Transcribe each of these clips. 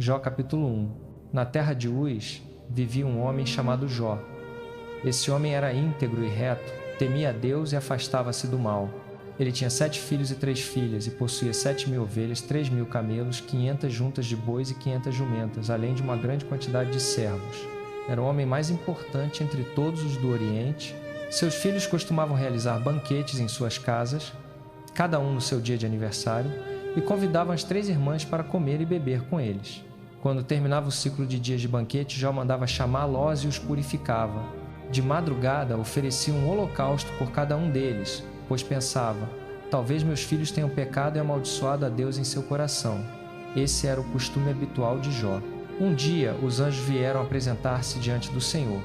Jó capítulo 1. Na terra de Uz vivia um homem chamado Jó. Esse homem era íntegro e reto, temia a Deus e afastava-se do mal. Ele tinha 7 filhos e 3 filhas e possuía 7.000 ovelhas, 3.000 camelos, 500 juntas de bois e 500 jumentas, além de uma grande quantidade de servos. Era o homem mais importante entre todos os do Oriente. Seus filhos costumavam realizar banquetes em suas casas, cada um no seu dia de aniversário, e convidavam as 3 irmãs para comer e beber com eles. Quando terminava o ciclo de dias de banquete, Jó mandava chamá-los e os purificava. De madrugada, oferecia um holocausto por cada um deles, pois pensava, talvez meus filhos tenham pecado e amaldiçoado a Deus em seu coração. Esse era o costume habitual de Jó. Um dia, os anjos vieram apresentar-se diante do Senhor,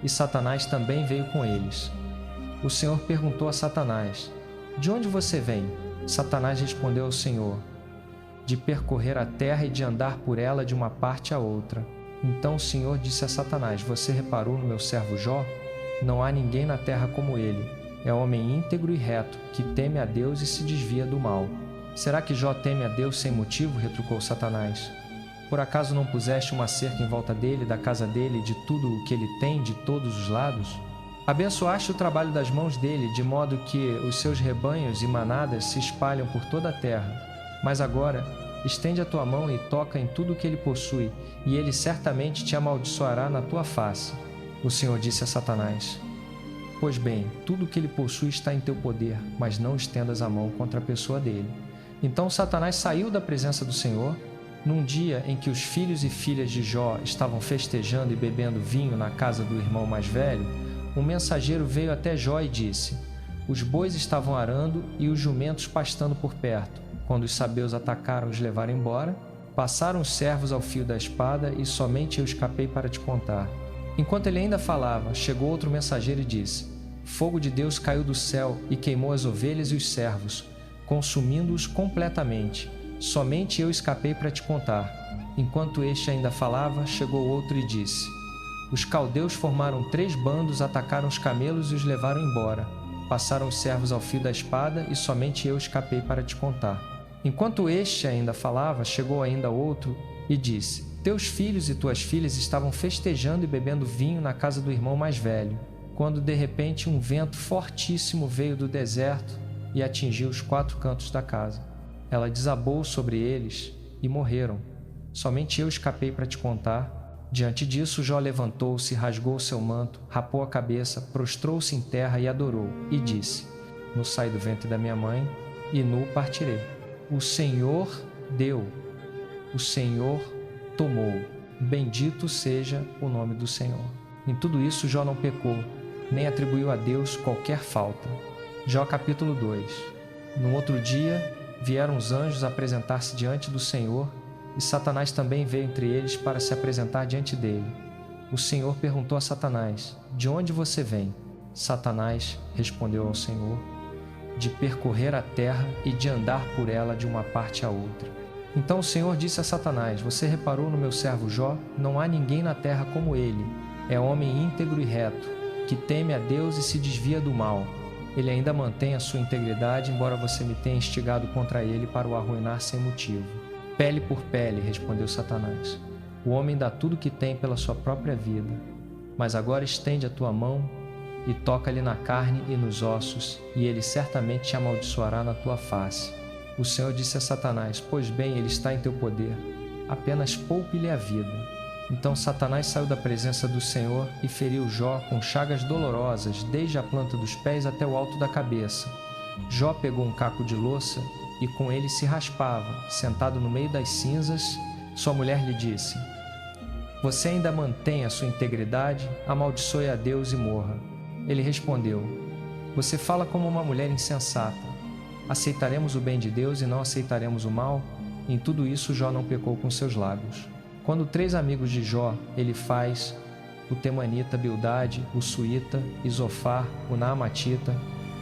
e Satanás também veio com eles. O Senhor perguntou a Satanás, de onde você vem? Satanás respondeu ao Senhor, de percorrer a terra e de andar por ela de uma parte a outra. Então o Senhor disse a Satanás, você reparou no meu servo Jó? Não há ninguém na terra como ele. É homem íntegro e reto, que teme a Deus e se desvia do mal. Será que Jó teme a Deus sem motivo? Retrucou Satanás. Por acaso não puseste uma cerca em volta dele, da casa dele e de tudo o que ele tem de todos os lados? Abençoaste o trabalho das mãos dele, de modo que os seus rebanhos e manadas se espalham por toda a terra. Mas agora, estende a tua mão e toca em tudo o que ele possui, e ele certamente te amaldiçoará na tua face. O Senhor disse a Satanás, pois bem, tudo o que ele possui está em teu poder, mas não estendas a mão contra a pessoa dele. Então Satanás saiu da presença do Senhor. Num dia em que os filhos e filhas de Jó estavam festejando e bebendo vinho na casa do irmão mais velho, um mensageiro veio até Jó e disse, os bois estavam arando e os jumentos pastando por perto. Quando os sabeus atacaram e os levaram embora, passaram os servos ao fio da espada e somente eu escapei para te contar. Enquanto ele ainda falava, chegou outro mensageiro e disse, fogo de Deus caiu do céu e queimou as ovelhas e os servos, consumindo-os completamente. Somente eu escapei para te contar. Enquanto este ainda falava, chegou outro e disse, os caldeus formaram 3 bandos, atacaram os camelos e os levaram embora. Passaram os servos ao fio da espada e somente eu escapei para te contar. Enquanto este ainda falava, chegou ainda outro e disse, teus filhos e tuas filhas estavam festejando e bebendo vinho na casa do irmão mais velho, quando de repente um vento fortíssimo veio do deserto e atingiu os 4 cantos da casa. Ela desabou sobre eles e morreram. Somente eu escapei para te contar. Diante disso, Jó levantou-se, rasgou seu manto, rapou a cabeça, prostrou-se em terra e adorou, e disse, nu saí do ventre da minha mãe, e nu partirei. O Senhor deu, o Senhor tomou. Bendito seja o nome do Senhor. Em tudo isso, Jó não pecou, nem atribuiu a Deus qualquer falta. Jó capítulo 2. No outro dia, vieram os anjos apresentar-se diante do Senhor, e Satanás também veio entre eles para se apresentar diante dele. O Senhor perguntou a Satanás, de onde você vem? Satanás respondeu ao Senhor, de percorrer a terra e de andar por ela de uma parte a outra. Então o Senhor disse a Satanás, você reparou no meu servo Jó? Não há ninguém na terra como ele. É homem íntegro e reto, que teme a Deus e se desvia do mal. Ele ainda mantém a sua integridade, embora você me tenha instigado contra ele para o arruinar sem motivo. Pele por pele, respondeu Satanás. O homem dá tudo que tem pela sua própria vida. Mas agora estende a tua mão e toca-lhe na carne e nos ossos, e ele certamente te amaldiçoará na tua face. O Senhor disse a Satanás, pois bem, ele está em teu poder. Apenas poupe-lhe a vida. Então Satanás saiu da presença do Senhor e feriu Jó com chagas dolorosas, desde a planta dos pés até o alto da cabeça. Jó pegou um caco de louça e com ele se raspava, sentado no meio das cinzas. Sua mulher lhe disse, você ainda mantém a sua integridade? Amaldiçoe a Deus e morra. Ele respondeu, você fala como uma mulher insensata. Aceitaremos o bem de Deus e não aceitaremos o mal? Em tudo isso, Jó não pecou com seus lábios. Quando 3 amigos de Jó, Elifaz, o Temanita, Bildade, o Suíta e Zofar, o Naamatita,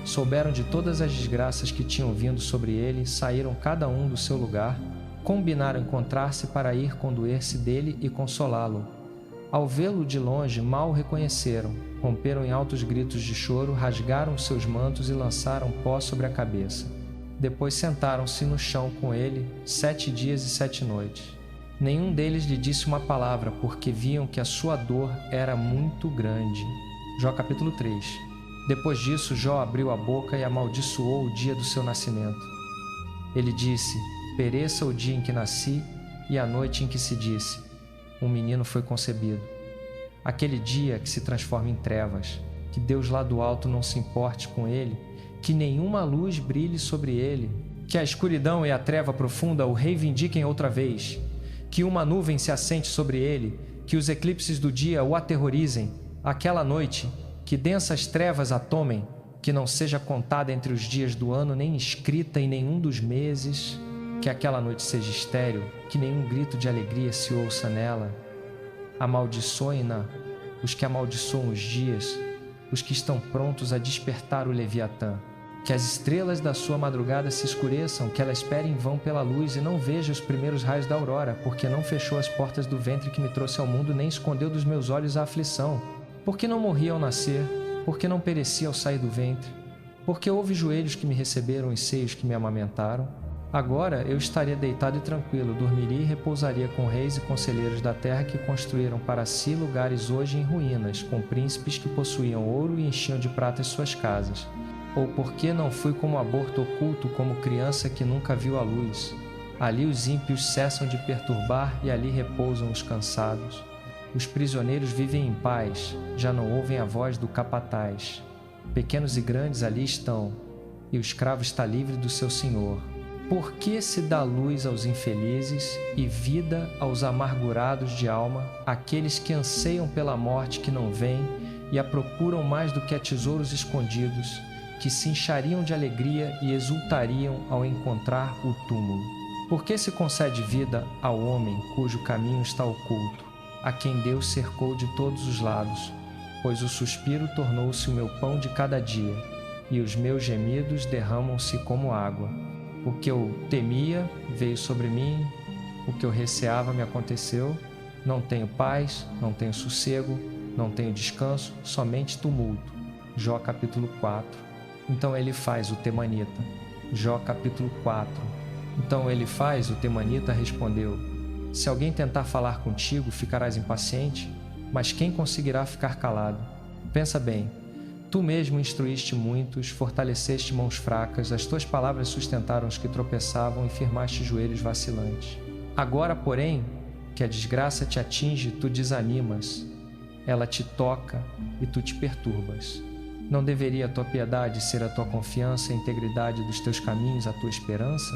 souberam de todas as desgraças que tinham vindo sobre ele, saíram cada um do seu lugar, combinaram encontrar-se para ir condoer-se dele e consolá-lo. Ao vê-lo de longe, mal o reconheceram, romperam em altos gritos de choro, rasgaram seus mantos e lançaram pó sobre a cabeça. Depois sentaram-se no chão com ele 7 dias e 7 noites. Nenhum deles lhe disse uma palavra, porque viam que a sua dor era muito grande. Jó capítulo 3. Depois disso, Jó abriu a boca e amaldiçoou o dia do seu nascimento. Ele disse: pereça o dia em que nasci e a noite em que se disse: um menino foi concebido. Aquele dia que se transforma em trevas, que Deus lá do alto não se importe com ele, que nenhuma luz brilhe sobre ele, que a escuridão e a treva profunda o reivindiquem outra vez, que uma nuvem se assente sobre ele, que os eclipses do dia o aterrorizem, aquela noite, que densas trevas a tomem, que não seja contada entre os dias do ano, nem escrita em nenhum dos meses, que aquela noite seja estéril, que nenhum grito de alegria se ouça nela. Amaldiçoem-na os que amaldiçoam os dias, os que estão prontos a despertar o Leviatã. Que as estrelas da sua madrugada se escureçam, que ela espere em vão pela luz e não veja os primeiros raios da aurora, porque não fechou as portas do ventre que me trouxe ao mundo, nem escondeu dos meus olhos a aflição. Porque não morri ao nascer, porque não pereci ao sair do ventre, porque houve joelhos que me receberam e seios que me amamentaram. Agora eu estaria deitado e tranquilo, dormiria e repousaria com reis e conselheiros da terra que construíram para si lugares hoje em ruínas, com príncipes que possuíam ouro e enchiam de prata as suas casas. Ou porque não fui como aborto oculto, como criança que nunca viu a luz. Ali os ímpios cessam de perturbar e ali repousam os cansados. Os prisioneiros vivem em paz, já não ouvem a voz do capataz. Pequenos e grandes ali estão, e o escravo está livre do seu senhor. Por que se dá luz aos infelizes e vida aos amargurados de alma, aqueles que anseiam pela morte que não vem e a procuram mais do que a tesouros escondidos, que se inchariam de alegria e exultariam ao encontrar o túmulo? Por que se concede vida ao homem cujo caminho está oculto, a quem Deus cercou de todos os lados? Pois o suspiro tornou-se o meu pão de cada dia, e os meus gemidos derramam-se como água. O que eu temia veio sobre mim, o que eu receava me aconteceu. Não tenho paz, não tenho sossego, não tenho descanso, somente tumulto. Jó capítulo 4. Então Elifaz, o temanita. Jó capítulo 4. Então Elifaz, o temanita, respondeu: se alguém tentar falar contigo, ficarás impaciente, mas quem conseguirá ficar calado? Pensa bem, tu mesmo instruíste muitos, fortaleceste mãos fracas, as tuas palavras sustentaram os que tropeçavam e firmaste joelhos vacilantes. Agora, porém, que a desgraça te atinge, tu desanimas, ela te toca e tu te perturbas. Não deveria a tua piedade ser a tua confiança e a integridade dos teus caminhos a tua esperança?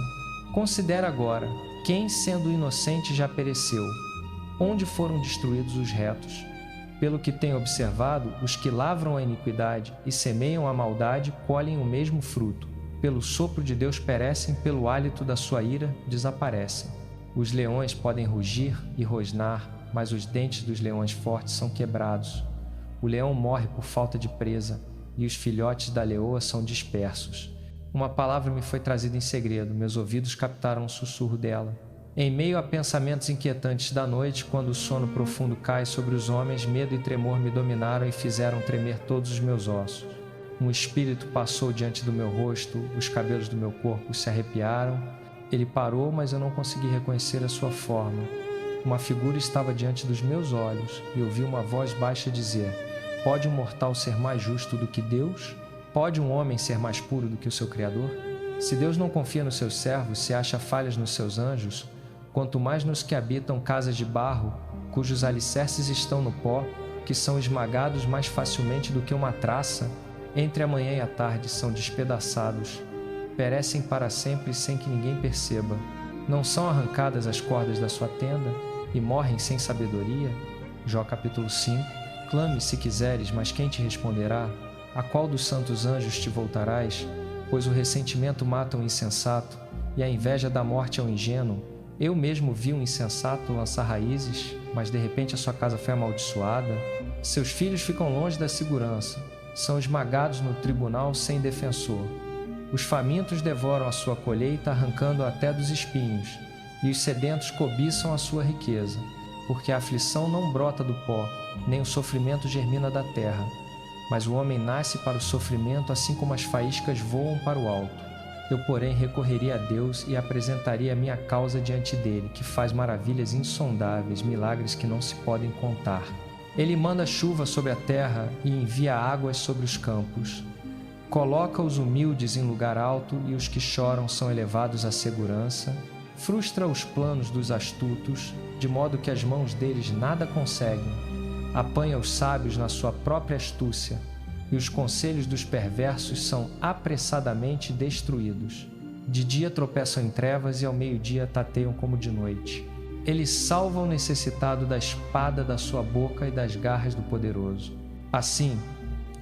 Considera agora, quem sendo inocente já pereceu? Onde foram destruídos os retos? Pelo que tenho observado, os que lavram a iniquidade e semeiam a maldade colhem o mesmo fruto. Pelo sopro de Deus perecem, pelo hálito da sua ira desaparecem. Os leões podem rugir e rosnar, mas os dentes dos leões fortes são quebrados. O leão morre por falta de presa, e os filhotes da leoa são dispersos. Uma palavra me foi trazida em segredo, meus ouvidos captaram o sussurro dela. Em meio a pensamentos inquietantes da noite, quando o sono profundo cai sobre os homens, medo e tremor me dominaram e fizeram tremer todos os meus ossos. Um espírito passou diante do meu rosto, os cabelos do meu corpo se arrepiaram. Ele parou, mas eu não consegui reconhecer a sua forma. Uma figura estava diante dos meus olhos e ouvi uma voz baixa dizer: pode um mortal ser mais justo do que Deus? Pode um homem ser mais puro do que o seu Criador? Se Deus não confia nos seus servos, se acha falhas nos seus anjos, quanto mais nos que habitam casas de barro, cujos alicerces estão no pó, que são esmagados mais facilmente do que uma traça, entre a manhã e a tarde são despedaçados, perecem para sempre sem que ninguém perceba. Não são arrancadas as cordas da sua tenda e morrem sem sabedoria? Jó capítulo 5. Clame se quiseres, mas quem te responderá? A qual dos santos anjos te voltarás? Pois o ressentimento mata o insensato, e a inveja da morte ao ingênuo. Eu mesmo vi um insensato lançar raízes, mas de repente a sua casa foi amaldiçoada. Seus filhos ficam longe da segurança, são esmagados no tribunal sem defensor. Os famintos devoram a sua colheita, arrancando-a até dos espinhos, e os sedentos cobiçam a sua riqueza, porque a aflição não brota do pó, nem o sofrimento germina da terra. Mas o homem nasce para o sofrimento, assim como as faíscas voam para o alto. Eu, porém, recorreria a Deus e apresentaria a minha causa diante dele, que faz maravilhas insondáveis, milagres que não se podem contar. Ele manda chuva sobre a terra e envia águas sobre os campos. Coloca os humildes em lugar alto e os que choram são elevados à segurança. Frustra os planos dos astutos, de modo que as mãos deles nada conseguem. Apanha os sábios na sua própria astúcia, e os conselhos dos perversos são apressadamente destruídos. De dia tropeçam em trevas e ao meio-dia tateiam como de noite. Ele salva o necessitado da espada da sua boca e das garras do poderoso. Assim,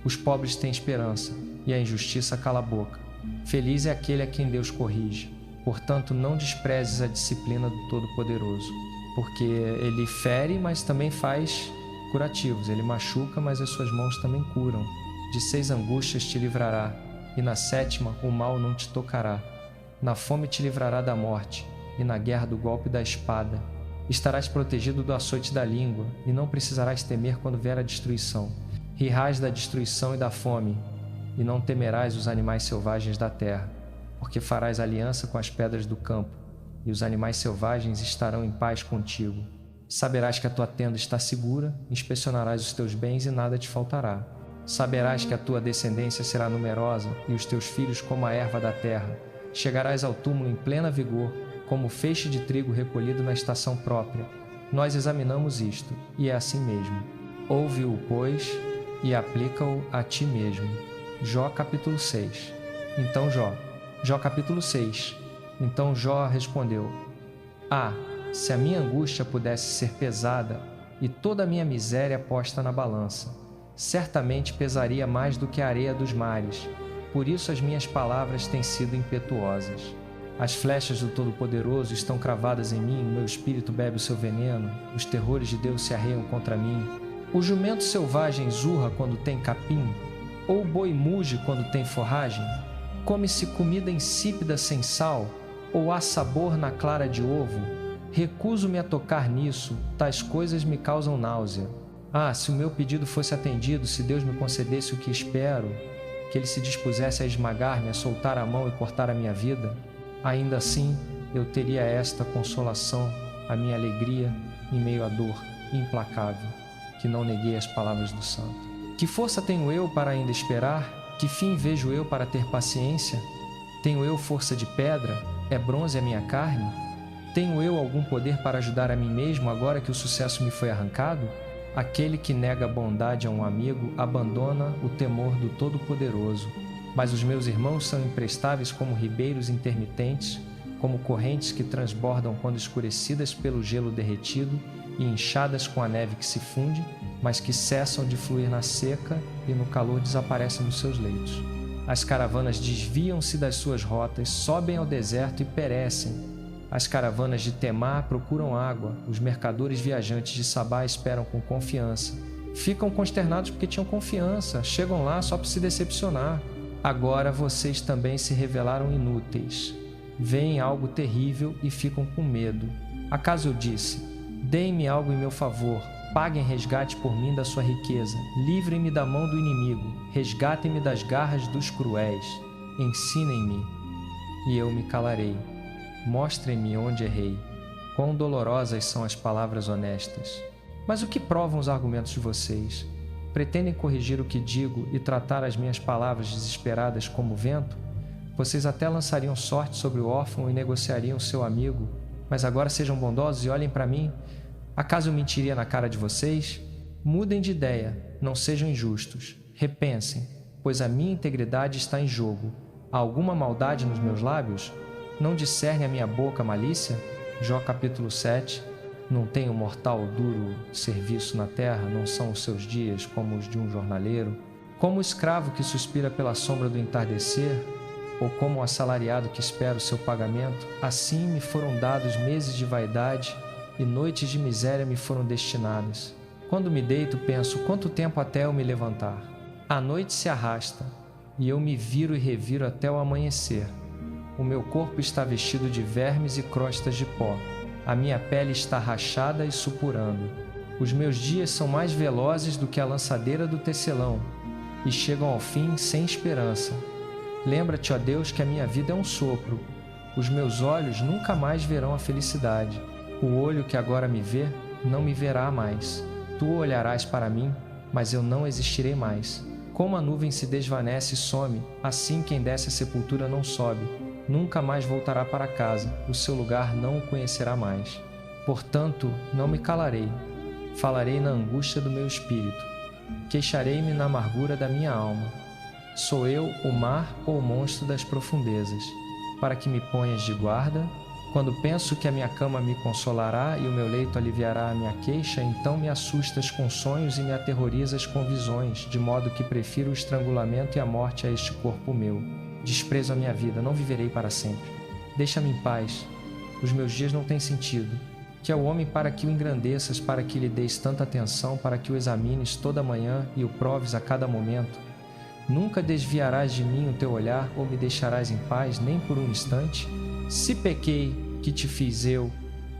os pobres têm esperança, e a injustiça cala a boca. Feliz é aquele a quem Deus corrige. Portanto, não desprezes a disciplina do Todo-Poderoso, porque ele fere, mas também faz curativos. Ele machuca, mas as suas mãos também curam. De 6 angústias te livrará, e na 7ª o mal não te tocará. Na fome te livrará da morte, e na guerra do golpe da espada. Estarás protegido do açoite da língua, e não precisarás temer quando vier a destruição. Rirás da destruição e da fome, e não temerás os animais selvagens da terra, porque farás aliança com as pedras do campo, e os animais selvagens estarão em paz contigo. Saberás que a tua tenda está segura, inspecionarás os teus bens e nada te faltará. Saberás que a tua descendência será numerosa, e os teus filhos como a erva da terra. Chegarás ao túmulo em plena vigor, como feixe de trigo recolhido na estação própria. Nós examinamos isto, e é assim mesmo. Ouve-o, pois, e aplica-o a ti mesmo. Jó capítulo 6. Jó capítulo 6. Então Jó respondeu: se a minha angústia pudesse ser pesada e toda a minha miséria posta na balança, certamente pesaria mais do que a areia dos mares. Por isso as minhas palavras têm sido impetuosas. As flechas do Todo-Poderoso estão cravadas em mim, meu espírito bebe o seu veneno, os terrores de Deus se arreiam contra mim. O jumento selvagem zurra quando tem capim, ou o boi muge quando tem forragem? Come-se comida insípida sem sal, ou há sabor na clara de ovo? Recuso-me a tocar nisso, tais coisas me causam náusea. Se o meu pedido fosse atendido, se Deus me concedesse o que espero, que Ele se dispusesse a esmagar-me, a soltar a mão e cortar a minha vida, ainda assim eu teria esta consolação, a minha alegria em meio à dor implacável, que não neguei as palavras do santo. Que força tenho eu para ainda esperar? Que fim vejo eu para ter paciência? Tenho eu força de pedra? É bronze a minha carne? Tenho eu algum poder para ajudar a mim mesmo agora que o sucesso me foi arrancado? Aquele que nega a bondade a um amigo abandona o temor do Todo-Poderoso. Mas os meus irmãos são imprestáveis como ribeiros intermitentes, como correntes que transbordam quando escurecidas pelo gelo derretido e inchadas com a neve que se funde, mas que cessam de fluir na seca e no calor desaparecem dos seus leitos. As caravanas desviam-se das suas rotas, sobem ao deserto e perecem. As caravanas de Temá procuram água, os mercadores viajantes de Sabá esperam com confiança. Ficam consternados porque tinham confiança, chegam lá só para se decepcionar. Agora vocês também se revelaram inúteis. Veem algo terrível e ficam com medo. Acaso eu disse: deem-me algo em meu favor, paguem resgate por mim da sua riqueza, livrem-me da mão do inimigo, resgatem-me das garras dos cruéis, ensinem-me e eu me calarei. Mostrem-me onde errei. Quão dolorosas são as palavras honestas. Mas o que provam os argumentos de vocês? Pretendem corrigir o que digo e tratar as minhas palavras desesperadas como vento? Vocês até lançariam sorte sobre o órfão e negociariam seu amigo. Mas agora sejam bondosos e olhem para mim. Acaso eu mentiria na cara de vocês? Mudem de ideia, não sejam injustos. Repensem, pois a minha integridade está em jogo. Há alguma maldade nos meus lábios? Não discerne a minha boca malícia? Jó capítulo 7. Não tem o mortal duro serviço na terra, não são os seus dias como os de um jornaleiro? Como o escravo que suspira pela sombra do entardecer, ou como o assalariado que espera o seu pagamento, assim me foram dados meses de vaidade e noites de miséria me foram destinadas. Quando me deito, penso, quanto tempo até eu me levantar? A noite se arrasta, e eu me viro e reviro até o amanhecer. O meu corpo está vestido de vermes e crostas de pó. A minha pele está rachada e supurando. Os meus dias são mais velozes do que a lançadeira do tecelão, e chegam ao fim sem esperança. Lembra-te, ó Deus, que a minha vida é um sopro. Os meus olhos nunca mais verão a felicidade. O olho que agora me vê, não me verá mais. Tu olharás para mim, mas eu não existirei mais. Como a nuvem se desvanece e some, assim quem desce à sepultura não sobe. Nunca mais voltará para casa, o seu lugar não o conhecerá mais. Portanto, não me calarei. Falarei na angústia do meu espírito. Queixarei-me na amargura da minha alma. Sou eu o mar ou o monstro das profundezas, para que me ponhas de guarda? Quando penso que a minha cama me consolará e o meu leito aliviará a minha queixa, então me assustas com sonhos e me aterrorizas com visões, de modo que prefiro o estrangulamento e a morte a este corpo meu. Desprezo a minha vida, não viverei para sempre. Deixa-me em paz. Os meus dias não têm sentido. Que é o homem para que o engrandeças, para que lhe deis tanta atenção, para que o examines toda manhã e o proves a cada momento? Nunca desviarás de mim o teu olhar ou me deixarás em paz nem por um instante? Se pequei, que te fiz eu,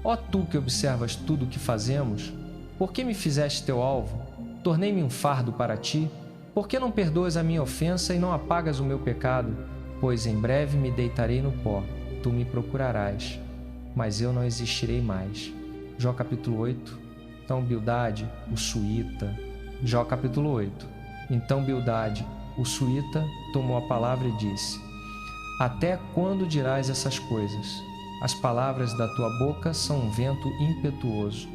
ó tu que observas tudo o que fazemos, por que me fizeste teu alvo? Tornei-me um fardo para ti? Por que não perdoas a minha ofensa e não apagas o meu pecado? Pois em breve me deitarei no pó, tu me procurarás, mas eu não existirei mais. Jó capítulo 8. Então Bildade, o suíta. Jó capítulo 8. Então Bildade, o suíta, tomou a palavra e disse: Até quando dirás essas coisas? As palavras da tua boca são um vento impetuoso.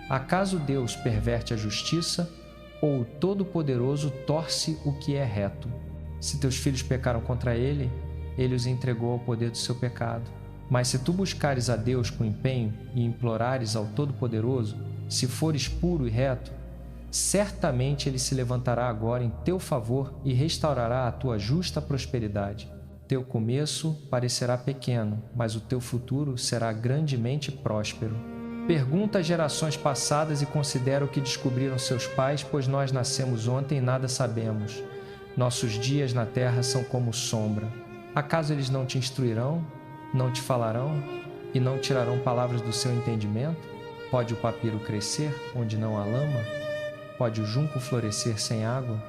Acaso Deus perverte a justiça, ou o Todo-Poderoso torce o que é reto? Se teus filhos pecaram contra ele, ele os entregou ao poder do seu pecado. Mas se tu buscares a Deus com empenho e implorares ao Todo-Poderoso, se fores puro e reto, certamente ele se levantará agora em teu favor e restaurará a tua justa prosperidade. Teu começo parecerá pequeno, mas o teu futuro será grandemente próspero. Pergunta às gerações passadas e considera o que descobriram seus pais, pois nós nascemos ontem e nada sabemos. Nossos dias na terra são como sombra. Acaso eles não te instruirão, não te falarão e não tirarão palavras do seu entendimento? Pode o papiro crescer onde não há lama? Pode o junco florescer sem água?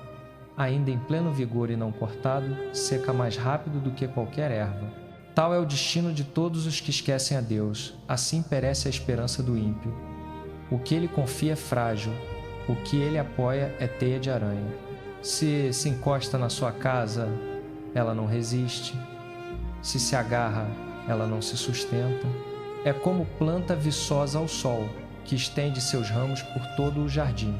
Ainda em pleno vigor e não cortado, seca mais rápido do que qualquer erva. Tal é o destino de todos os que esquecem a Deus, assim perece a esperança do ímpio. O que ele confia é frágil, o que ele apoia é teia de aranha. Se encosta na sua casa, ela não resiste. Se agarra, ela não se sustenta. É como planta viçosa ao sol, que estende seus ramos por todo o jardim.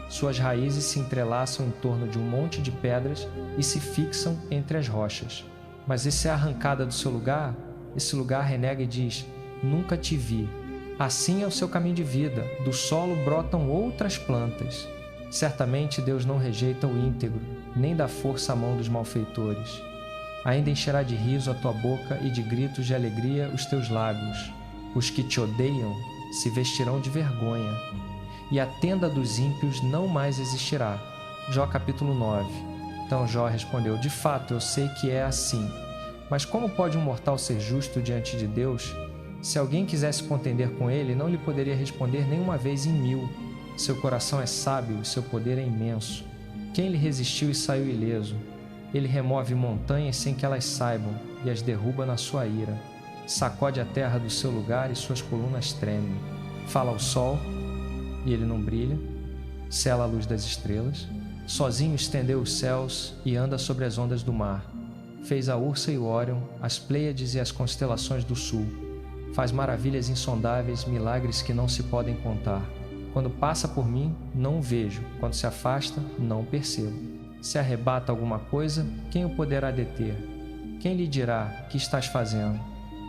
Suas raízes se entrelaçam em torno de um monte de pedras e se fixam entre as rochas. Mas se é arrancada do seu lugar, esse lugar renega e diz: Nunca te vi. Assim é o seu caminho de vida, do solo brotam outras plantas. Certamente Deus não rejeita o íntegro, nem dá força à mão dos malfeitores. Ainda encherá de riso a tua boca e de gritos de alegria os teus lábios. Os que te odeiam se vestirão de vergonha, e a tenda dos ímpios não mais existirá. Jó capítulo 9. Então Jó respondeu: De fato, eu sei que é assim. Mas como pode um mortal ser justo diante de Deus? Se alguém quisesse contender com ele, não lhe poderia responder nenhuma vez em 1000. Seu coração é sábio e seu poder é imenso. Quem lhe resistiu e saiu ileso? Ele remove montanhas sem que elas saibam e as derruba na sua ira. Sacode a terra do seu lugar e suas colunas tremem. Fala ao sol e ele não brilha. Sela a luz das estrelas. Sozinho estendeu os céus e anda sobre as ondas do mar. Fez a Ursa e o Órion, as Pleiades e as constelações do sul. Faz maravilhas insondáveis, milagres que não se podem contar. Quando passa por mim, não o vejo. Quando se afasta, não o percebo. Se arrebata alguma coisa, quem o poderá deter? Quem lhe dirá: que estás fazendo?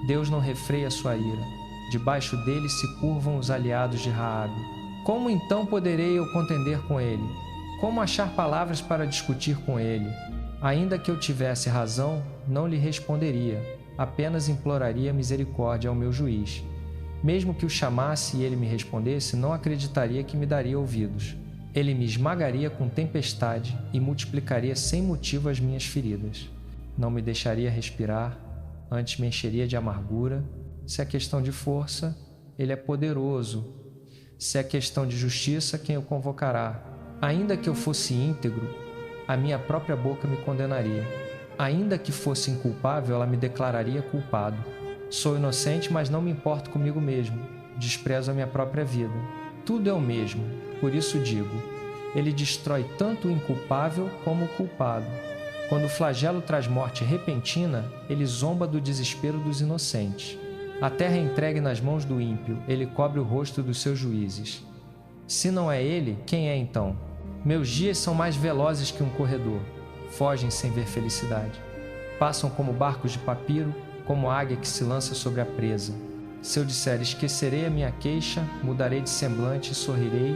Deus não refreia sua ira. Debaixo dele se curvam os aliados de Raabe. Como então poderei eu contender com ele? Como achar palavras para discutir com ele? Ainda que eu tivesse razão, não lhe responderia. Apenas imploraria misericórdia ao meu juiz. Mesmo que o chamasse e ele me respondesse, não acreditaria que me daria ouvidos. Ele me esmagaria com tempestade e multiplicaria sem motivo as minhas feridas. Não me deixaria respirar, antes me encheria de amargura. Se é questão de força, ele é poderoso. Se é questão de justiça, quem o convocará? Ainda que eu fosse íntegro, a minha própria boca me condenaria. ainda que fosse inculpável, ela me declararia culpado. Sou inocente, mas não me importo comigo mesmo. Desprezo a minha própria vida. Tudo é o mesmo, por isso digo: ele destrói tanto o inculpável como o culpado. Quando o flagelo traz morte repentina, ele zomba do desespero dos inocentes. A terra é entregue nas mãos do ímpio, ele cobre o rosto dos seus juízes. Se não é ele, quem é então? Meus dias são mais velozes que um corredor. Fogem sem ver felicidade. Passam como barcos de papiro, como águia que se lança sobre a presa. Se eu disser esquecerei a minha queixa, mudarei de semblante e sorrirei,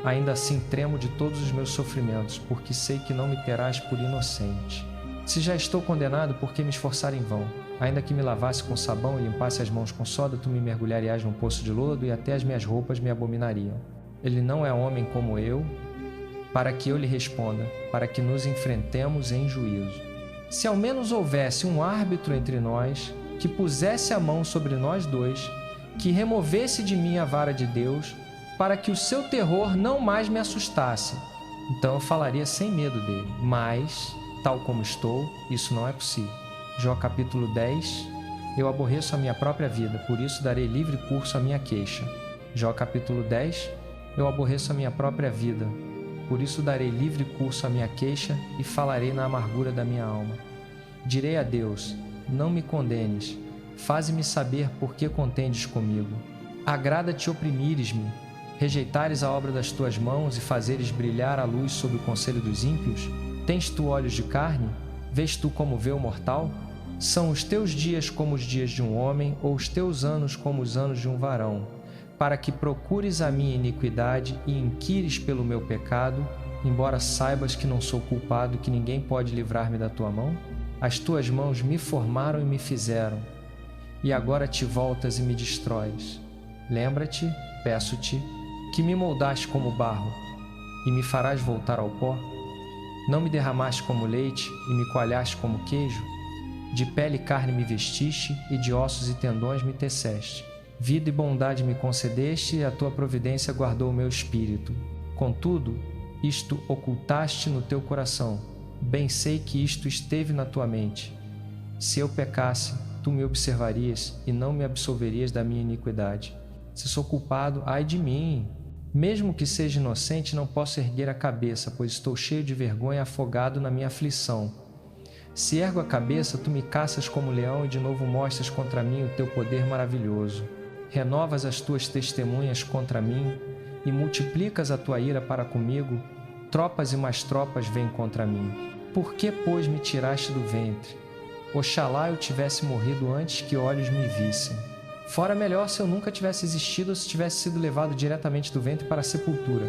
ainda assim tremo de todos os meus sofrimentos, porque sei que não me terás por inocente. Se já estou condenado, por que me esforçar em vão? Ainda que me lavasse com sabão e limpasse as mãos com soda, tu me mergulharias num poço de lodo e até as minhas roupas me abominariam. Ele não é homem como eu, para que eu lhe responda, para que nos enfrentemos em juízo. Se ao menos houvesse um árbitro entre nós, que pusesse a mão sobre nós dois, que removesse de mim a vara de Deus, para que o seu terror não mais me assustasse. Então eu falaria sem medo dele. Mas, tal como estou, isso não é possível. Jó capítulo 10. Eu aborreço a minha própria vida, por isso darei livre curso à minha queixa. Jó capítulo 10. Eu aborreço a minha própria vida, por isso darei livre curso à minha queixa e falarei na amargura da minha alma. Direi a Deus: não me condenes, faze-me saber por que contendes comigo. Agrada-te oprimires-me, rejeitares a obra das tuas mãos e fazeres brilhar a luz sob o conselho dos ímpios? Tens tu olhos de carne? Vês tu como vê o mortal? São os teus dias como os dias de um homem, ou os teus anos como os anos de um varão, para que procures a minha iniquidade e inquires pelo meu pecado, embora saibas que não sou culpado, que ninguém pode livrar-me da tua mão? As tuas mãos me formaram e me fizeram, e agora te voltas e me destróis. Lembra-te, peço-te, que me moldaste como barro, e me farás voltar ao pó? Não me derramaste como leite, e me coalhaste como queijo? De pele e carne me vestiste, e de ossos e tendões me teceste. Vida e bondade me concedeste, e a tua providência guardou o meu espírito. Contudo, isto ocultaste no teu coração. Bem sei que isto esteve na tua mente. Se eu pecasse, tu me observarias e não me absolverias da minha iniquidade. Se sou culpado, ai de mim! Mesmo que seja inocente, não posso erguer a cabeça, pois estou cheio de vergonha e afogado na minha aflição. Se ergo a cabeça, tu me caças como leão e de novo mostras contra mim o teu poder maravilhoso. Renovas as tuas testemunhas contra mim e multiplicas a tua ira para comigo. Tropas e mais tropas vêm contra mim. Por que, pois, me tiraste do ventre? Oxalá eu tivesse morrido antes que olhos me vissem. Fora melhor se eu nunca tivesse existido ou se tivesse sido levado diretamente do ventre para a sepultura.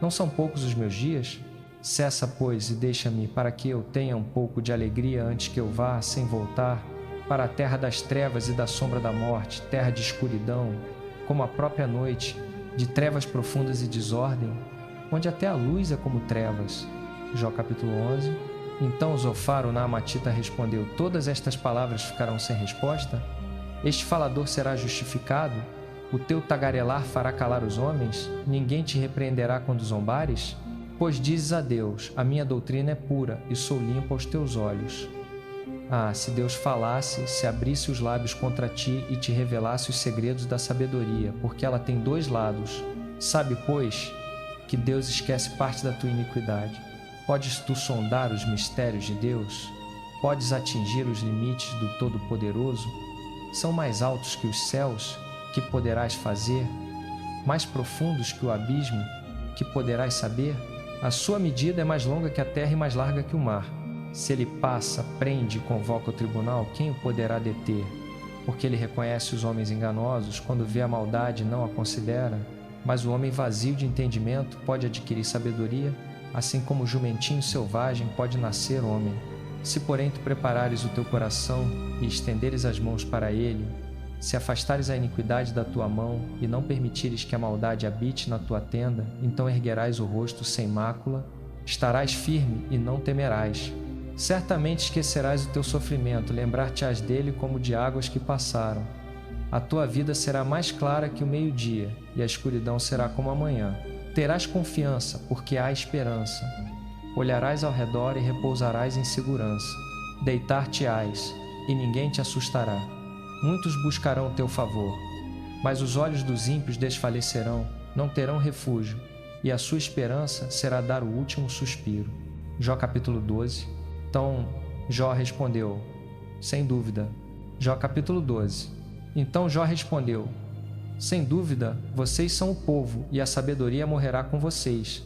Não são poucos os meus dias? Cessa, pois, e deixa-me, para que eu tenha um pouco de alegria antes que eu vá, sem voltar, para a terra das trevas e da sombra da morte, terra de escuridão, como a própria noite, de trevas profundas e desordem, onde até a luz é como trevas. Jó capítulo 11. Então Zofar, o Naamatita, respondeu: todas estas palavras ficarão sem resposta? Este falador será justificado? O teu tagarelar fará calar os homens? Ninguém te repreenderá quando zombares? Pois dizes a Deus: a minha doutrina é pura e sou limpo aos teus olhos. Ah, se Deus falasse, se abrisse os lábios contra ti e te revelasse os segredos da sabedoria, porque ela tem dois lados. Sabe, pois, que Deus esquece parte da tua iniquidade. Podes tu sondar os mistérios de Deus? Podes atingir os limites do Todo-Poderoso? São mais altos que os céus, que poderás fazer? Mais profundos que o abismo, que poderás saber? A sua medida é mais longa que a terra e mais larga que o mar. Se ele passa, prende e convoca o tribunal, quem o poderá deter? Porque ele reconhece os homens enganosos, quando vê a maldade não a considera. Mas o homem vazio de entendimento pode adquirir sabedoria, assim como o jumentinho selvagem pode nascer homem. Se, porém, tu preparares o teu coração e estenderes as mãos para ele, se afastares a iniquidade da tua mão e não permitires que a maldade habite na tua tenda, então erguerás o rosto sem mácula, estarás firme e não temerás. Certamente esquecerás o teu sofrimento, lembrar-te-ás dele como de águas que passaram. A tua vida será mais clara que o meio-dia, e a escuridão será como a manhã. Terás confiança, porque há esperança. Olharás ao redor e repousarás em segurança. Deitar-te-ás, e ninguém te assustará. Muitos buscarão teu favor, mas os olhos dos ímpios desfalecerão, não terão refúgio, e a sua esperança será dar o último suspiro. Jó capítulo 12. Então Jó respondeu: sem dúvida. Jó capítulo 12. Então Jó respondeu: sem dúvida, vocês são o povo, e a sabedoria morrerá com vocês.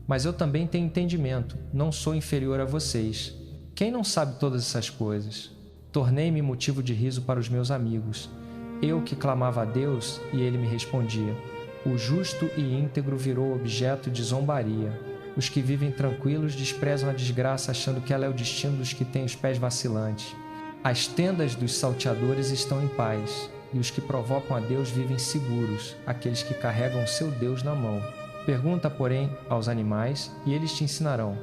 Mas eu também tenho entendimento, não sou inferior a vocês. Quem não sabe todas essas coisas? Tornei-me motivo de riso para os meus amigos. Eu que clamava a Deus, e ele me respondia. O justo e íntegro virou objeto de zombaria. Os que vivem tranquilos desprezam a desgraça, achando que ela é o destino dos que têm os pés vacilantes. As tendas dos salteadores estão em paz, e os que provocam a Deus vivem seguros, aqueles que carregam o seu Deus na mão. Pergunta, porém, aos animais, e eles te ensinarão.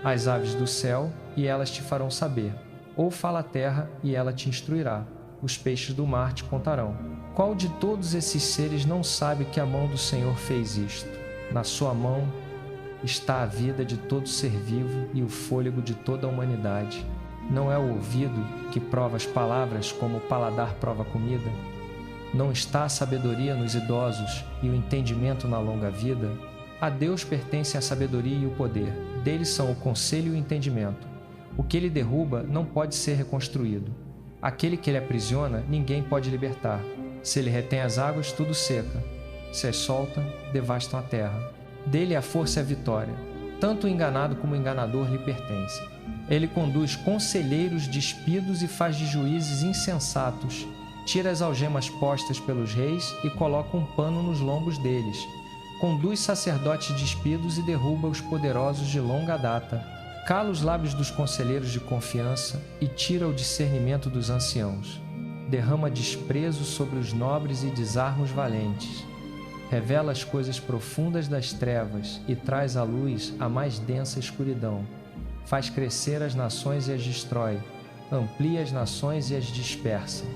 Às aves do céu, e elas te farão saber. Ou fala a terra, e ela te instruirá. Os peixes do mar te contarão. Qual de todos esses seres não sabe que a mão do Senhor fez isto? Na sua mão está a vida de todo ser vivo e o fôlego de toda a humanidade. Não é o ouvido que prova as palavras como o paladar prova a comida? Não está a sabedoria nos idosos e o entendimento na longa vida? A Deus pertencem a sabedoria e o poder. Deles são o conselho e o entendimento. O que ele derruba não pode ser reconstruído. Aquele que ele aprisiona, ninguém pode libertar. Se ele retém as águas, tudo seca. Se as solta, devastam a terra. Dele a força e a vitória. Tanto o enganado como o enganador lhe pertencem. Ele conduz conselheiros despidos e faz de juízes insensatos. Tira as algemas postas pelos reis e coloca um pano nos lombos deles. Conduz sacerdotes despidos e derruba os poderosos de longa data. Cala os lábios dos conselheiros de confiança e tira o discernimento dos anciãos. Derrama desprezo sobre os nobres e desarma os valentes. Revela as coisas profundas das trevas e traz à luz a mais densa escuridão. Faz crescer as nações e as destrói. Amplia as nações e as dispersa.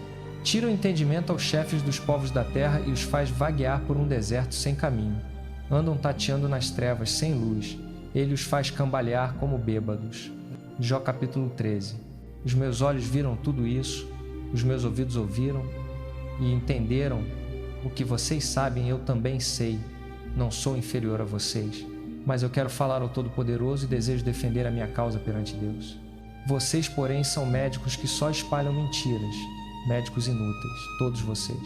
Tira o entendimento aos chefes dos povos da terra e os faz vaguear por um deserto sem caminho. Andam tateando nas trevas sem luz. Ele os faz cambalear como bêbados. Jó capítulo 13. Os meus olhos viram tudo isso, os meus ouvidos ouviram e entenderam o que vocês sabem, eu também sei. Não sou inferior a vocês, mas eu quero falar ao Todo-Poderoso e desejo defender a minha causa perante Deus. Vocês, porém, são médicos que só espalham mentiras, médicos inúteis, todos vocês.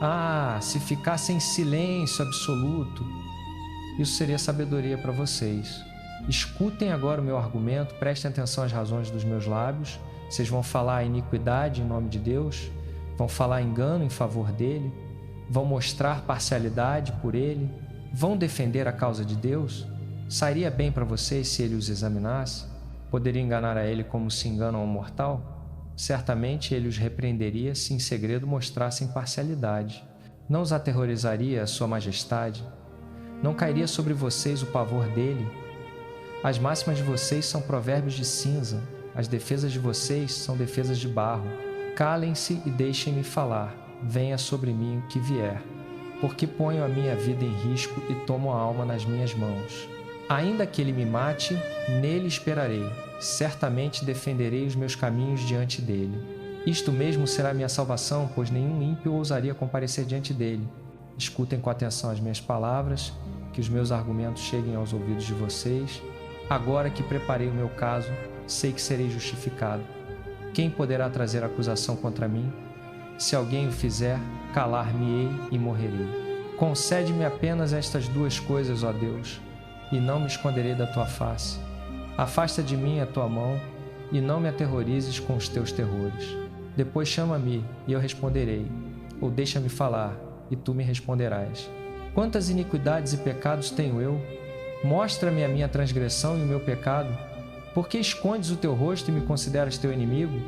Ah, se ficassem em silêncio absoluto, isso seria sabedoria para vocês. Escutem agora o meu argumento, prestem atenção às razões dos meus lábios. Vocês vão falar a iniquidade em nome de Deus, vão falar engano em favor dele, vão mostrar parcialidade por ele, vão defender a causa de Deus. Sairia bem para vocês se ele os examinasse? Poderia enganar a ele como se enganam ao mortal? Certamente ele os repreenderia se em segredo mostrassem parcialidade. Não os aterrorizaria a sua majestade? Não cairia sobre vocês o pavor dele? As máximas de vocês são provérbios de cinza, as defesas de vocês são defesas de barro. Calem-se e deixem-me falar, venha sobre mim o que vier, porque ponho a minha vida em risco e tomo a alma nas minhas mãos. Ainda que ele me mate, nele esperarei, certamente defenderei os meus caminhos diante dele. Isto mesmo será minha salvação, pois nenhum ímpio ousaria comparecer diante dele. Escutem com atenção as minhas palavras, que os meus argumentos cheguem aos ouvidos de vocês. Agora que preparei o meu caso, sei que serei justificado. Quem poderá trazer acusação contra mim? Se alguém o fizer, calar-me-ei e morrerei. Concede-me apenas estas duas coisas, ó Deus, e não me esconderei da tua face. Afasta de mim a tua mão e não me aterrorizes com os teus terrores. Depois chama-me e eu responderei, ou deixa-me falar e tu me responderás. Quantas iniquidades e pecados tenho eu? Mostra-me a minha transgressão e o meu pecado. Por que escondes o teu rosto e me consideras teu inimigo?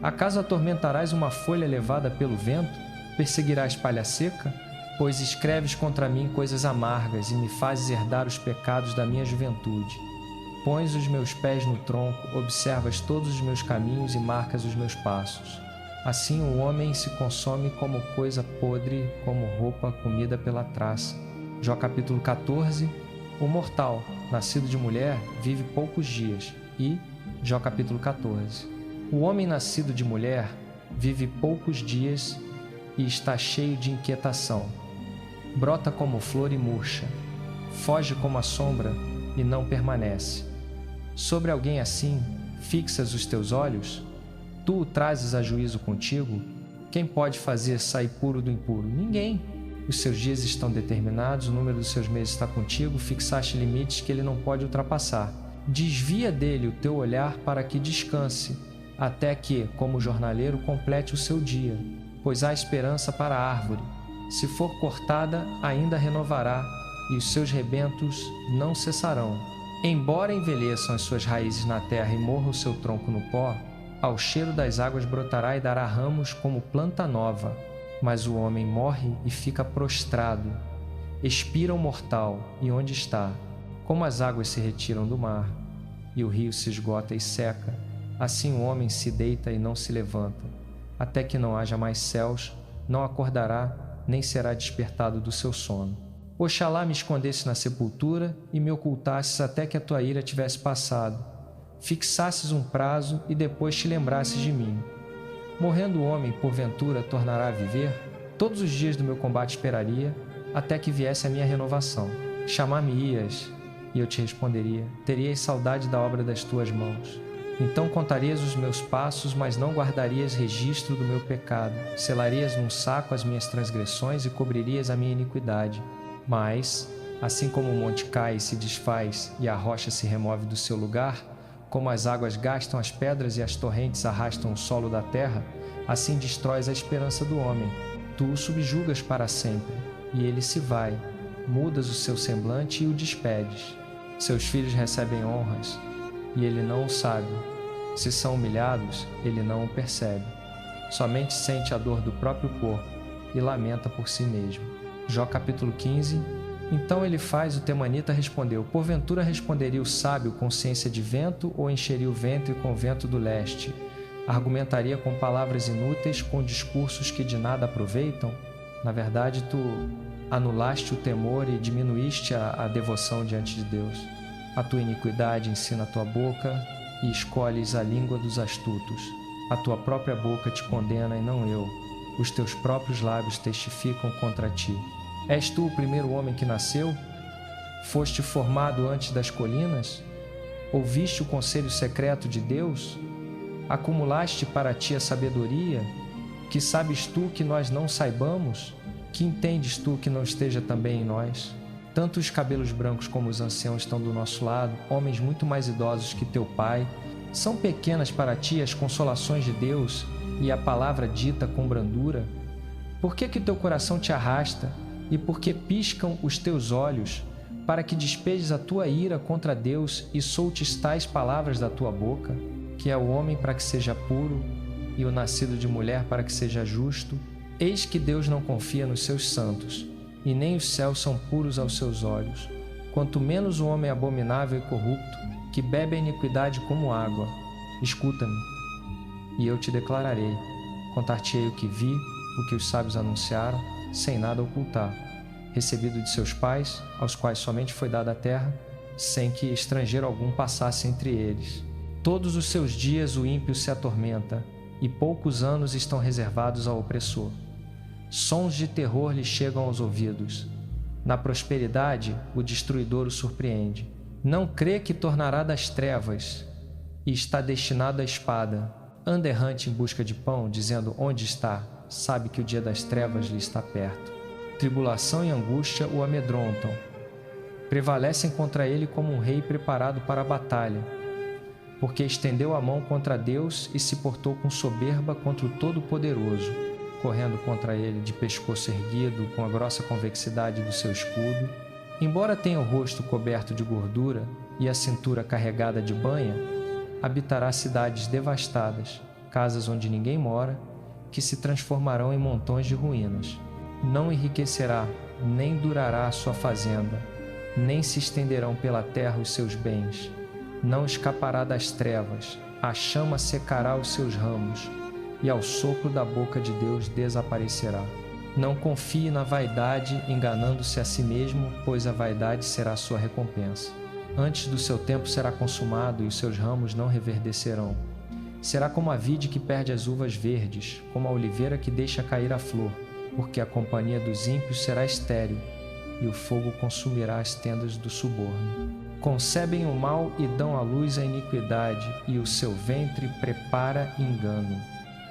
Acaso atormentarás uma folha levada pelo vento? Perseguirás palha seca? Pois escreves contra mim coisas amargas e me fazes herdar os pecados da minha juventude. Pões os meus pés no tronco, observas todos os meus caminhos e marcas os meus passos. Assim o homem se consome como coisa podre, como roupa comida pela traça. Jó capítulo 14. O mortal, nascido de mulher, vive poucos dias. E, Jó capítulo 14. O homem nascido de mulher vive poucos dias e está cheio de inquietação. Brota como flor e murcha, foge como a sombra e não permanece. Sobre alguém assim, fixas os teus olhos? Tu o trazes a juízo contigo? Quem pode fazer sair puro do impuro? Ninguém. Os seus dias estão determinados, o número dos seus meses está contigo, fixaste limites que ele não pode ultrapassar. Desvia dele o teu olhar para que descanse, até que, como jornaleiro, complete o seu dia, pois há esperança para a árvore. Se for cortada, ainda renovará, e os seus rebentos não cessarão. Embora envelheçam as suas raízes na terra e morra o seu tronco no pó, ao cheiro das águas brotará e dará ramos como planta nova. Mas o homem morre e fica prostrado. Expira o mortal, e onde está? Como as águas se retiram do mar, e o rio se esgota e seca, assim o homem se deita e não se levanta. Até que não haja mais céus, não acordará, nem será despertado do seu sono. Oxalá me escondesse na sepultura e me ocultasses até que a tua ira tivesse passado. Fixasses um prazo e depois te lembrasses de mim. Morrendo o homem, porventura, tornará a viver? Todos os dias do meu combate esperaria, até que viesse a minha renovação. Chamar-me-ias, e eu te responderia. Terias saudade da obra das tuas mãos. Então contarias os meus passos, mas não guardarias registro do meu pecado. Selarias num saco as minhas transgressões e cobririas a minha iniquidade. Mas, assim como o monte cai e se desfaz e a rocha se remove do seu lugar, como as águas gastam as pedras e as torrentes arrastam o solo da terra, assim destróis a esperança do homem. Tu o subjugas para sempre, e ele se vai. Mudas o seu semblante e o despedes. Seus filhos recebem honras, e ele não o sabe. Se são humilhados, ele não o percebe. Somente sente a dor do próprio corpo e lamenta por si mesmo. Jó capítulo 15. Então Elifaz, o temanita, respondeu: porventura responderia o sábio com ciência de vento, ou encheria o ventre com o vento do leste? Argumentaria com palavras inúteis, com discursos que de nada aproveitam? Na verdade, tu anulaste o temor e diminuíste a devoção diante de Deus. A tua iniquidade ensina a tua boca e escolhes a língua dos astutos. A tua própria boca te condena e não eu. Os teus próprios lábios testificam contra ti. És tu o primeiro homem que nasceu? Foste formado antes das colinas? Ouviste o conselho secreto de Deus? Acumulaste para ti a sabedoria? Que sabes tu que nós não saibamos? Que entendes tu que não esteja também em nós? Tanto os cabelos brancos como os anciãos estão do nosso lado, homens muito mais idosos que teu pai. São pequenas para ti as consolações de Deus e a palavra dita com brandura? Por que teu coração te arrasta? E por que piscam os teus olhos, para que despejes a tua ira contra Deus e soltes tais palavras da tua boca? Que é o homem para que seja puro, e o nascido de mulher para que seja justo? Eis que Deus não confia nos seus santos, e nem os céus são puros aos seus olhos. Quanto menos o homem abominável e corrupto, que bebe a iniquidade como água. Escuta-me, e eu te declararei. Contar-te-ei o que vi, o que os sábios anunciaram, sem nada ocultar, recebido de seus pais, aos quais somente foi dada a terra, sem que estrangeiro algum passasse entre eles. Todos os seus dias o ímpio se atormenta, e poucos anos estão reservados ao opressor. Sons de terror lhe chegam aos ouvidos. Na prosperidade, o destruidor o surpreende. Não crê que tornará das trevas, e está destinado à espada. Anda errante em busca de pão, dizendo: onde está? Sabe que o dia das trevas lhe está perto. Tribulação e angústia o amedrontam. Prevalecem contra ele como um rei preparado para a batalha, porque estendeu a mão contra Deus e se portou com soberba contra o Todo-Poderoso, correndo contra ele de pescoço erguido, com a grossa convexidade do seu escudo. Embora tenha o rosto coberto de gordura e a cintura carregada de banha, habitará cidades devastadas, casas onde ninguém mora, que se transformarão em montões de ruínas. Não enriquecerá, nem durará a sua fazenda, nem se estenderão pela terra os seus bens. Não escapará das trevas, a chama secará os seus ramos, e ao sopro da boca de Deus desaparecerá. Não confie na vaidade, enganando-se a si mesmo, pois a vaidade será a sua recompensa. Antes do seu tempo será consumado, e os seus ramos não reverdecerão. Será como a vide que perde as uvas verdes, como a oliveira que deixa cair a flor, porque a companhia dos ímpios será estéril, e o fogo consumirá as tendas do suborno. Concebem o mal e dão à luz a iniquidade, e o seu ventre prepara engano.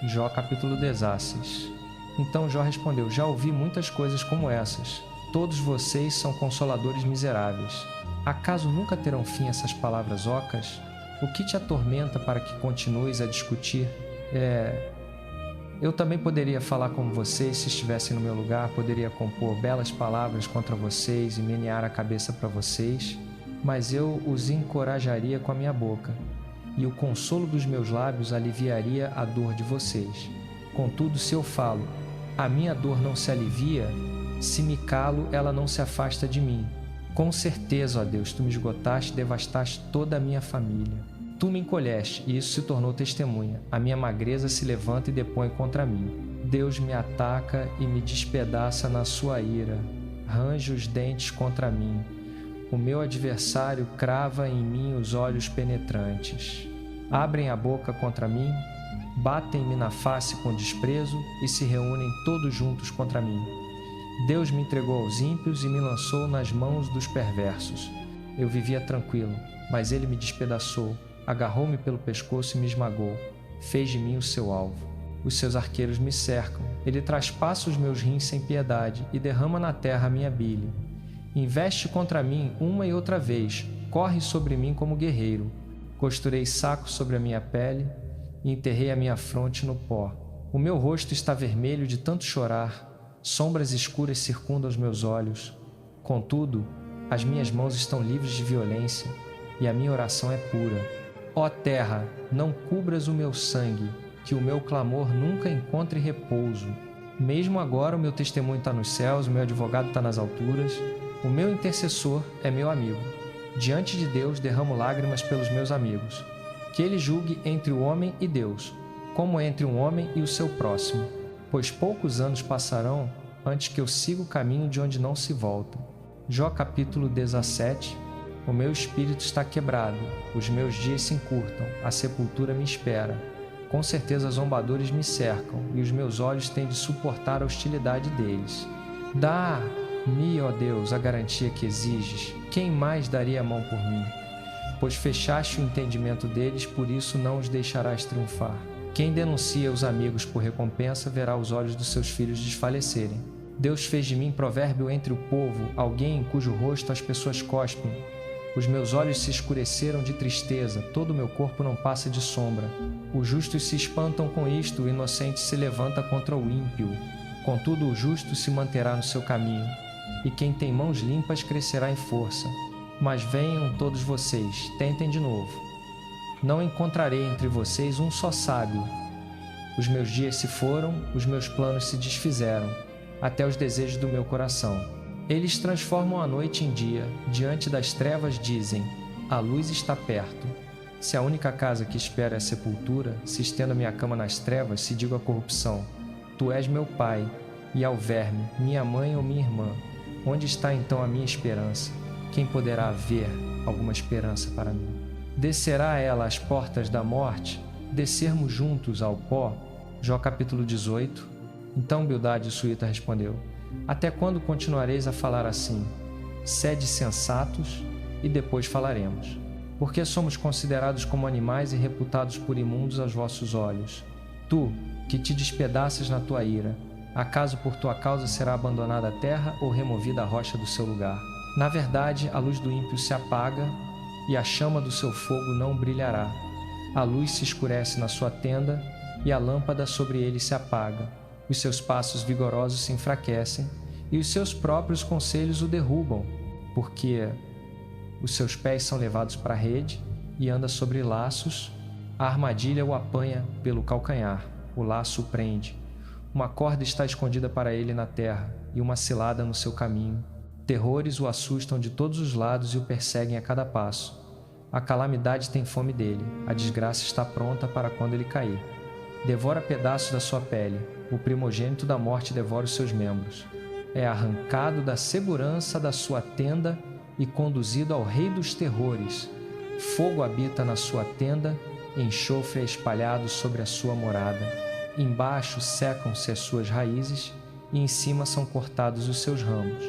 Jó capítulo 16. Então Jó respondeu: já ouvi muitas coisas como essas. Todos vocês são consoladores miseráveis. Acaso nunca terão fim essas palavras ocas? O que te atormenta para que continues a discutir? Eu também poderia falar como vocês se estivessem no meu lugar, poderia compor belas palavras contra vocês e menear a cabeça para vocês, mas eu os encorajaria com a minha boca, e o consolo dos meus lábios aliviaria a dor de vocês. Contudo, se eu falo, a minha dor não se alivia, se me calo, ela não se afasta de mim. Com certeza, ó Deus, tu me esgotaste e devastaste toda a minha família. Tu me encolheste, e isso se tornou testemunha. A minha magreza se levanta e depõe contra mim. Deus me ataca e me despedaça na sua ira. Range os dentes contra mim. O meu adversário crava em mim os olhos penetrantes. Abrem a boca contra mim, batem-me na face com desprezo e se reúnem todos juntos contra mim. Deus me entregou aos ímpios e me lançou nas mãos dos perversos. Eu vivia tranquilo, mas ele me despedaçou, agarrou-me pelo pescoço e me esmagou, fez de mim o seu alvo. Os seus arqueiros me cercam, ele traspassa os meus rins sem piedade e derrama na terra a minha bile. Investe contra mim uma e outra vez, corre sobre mim como guerreiro. Costurei sacos sobre a minha pele e enterrei a minha fronte no pó. O meu rosto está vermelho de tanto chorar, sombras escuras circundam os meus olhos. Contudo, as minhas mãos estão livres de violência e a minha oração é pura. Ó terra, não cubras o meu sangue, que o meu clamor nunca encontre repouso. Mesmo agora o meu testemunho está nos céus, o meu advogado está nas alturas, o meu intercessor é meu amigo. Diante de Deus derramo lágrimas pelos meus amigos. Que ele julgue entre o homem e Deus, como entre um homem e o seu próximo. Pois poucos anos passarão antes que eu siga o caminho de onde não se volta. Jó capítulo 17. O meu espírito está quebrado, os meus dias se encurtam, a sepultura me espera. Com certeza zombadores me cercam, e os meus olhos têm de suportar a hostilidade deles. Dá-me, ó Deus, a garantia que exiges. Quem mais daria a mão por mim? Pois fechaste o entendimento deles, por isso não os deixarás triunfar. Quem denuncia os amigos por recompensa verá os olhos dos seus filhos desfalecerem. Deus fez de mim provérbio entre o povo, alguém em cujo rosto as pessoas cospem. Os meus olhos se escureceram de tristeza, todo o meu corpo não passa de sombra. Os justos se espantam com isto, o inocente se levanta contra o ímpio. Contudo, o justo se manterá no seu caminho, e quem tem mãos limpas crescerá em força. Mas venham todos vocês, tentem de novo. Não encontrarei entre vocês um só sábio. Os meus dias se foram, os meus planos se desfizeram, até os desejos do meu coração. Eles transformam a noite em dia, diante das trevas dizem, a luz está perto. Se a única casa que espero é a sepultura, se estendo a minha cama nas trevas, se digo à corrupção, tu és meu pai, e ao verme, minha mãe ou minha irmã, onde está então a minha esperança? Quem poderá haver alguma esperança para mim? Descerá ela às portas da morte? Descermos juntos ao pó? Jó capítulo 18. Então Bildade Suíta respondeu, até quando continuareis a falar assim? Sede sensatos, e depois falaremos. Porque somos considerados como animais e reputados por imundos aos vossos olhos. Tu, que te despedaças na tua ira, acaso por tua causa será abandonada a terra ou removida a rocha do seu lugar? Na verdade, a luz do ímpio se apaga, e a chama do seu fogo não brilhará. A luz se escurece na sua tenda, e a lâmpada sobre ele se apaga. Os seus passos vigorosos se enfraquecem, e os seus próprios conselhos o derrubam, porque os seus pés são levados para a rede, e anda sobre laços, a armadilha o apanha pelo calcanhar, o laço o prende. Uma corda está escondida para ele na terra, e uma cilada no seu caminho. Terrores o assustam de todos os lados e o perseguem a cada passo. A calamidade tem fome dele, a desgraça está pronta para quando ele cair. Devora pedaços da sua pele, o primogênito da morte devora os seus membros. É arrancado da segurança da sua tenda e conduzido ao rei dos terrores. Fogo habita na sua tenda enxofre é espalhado sobre a sua morada. Embaixo secam-se as suas raízes, e em cima são cortados os seus ramos.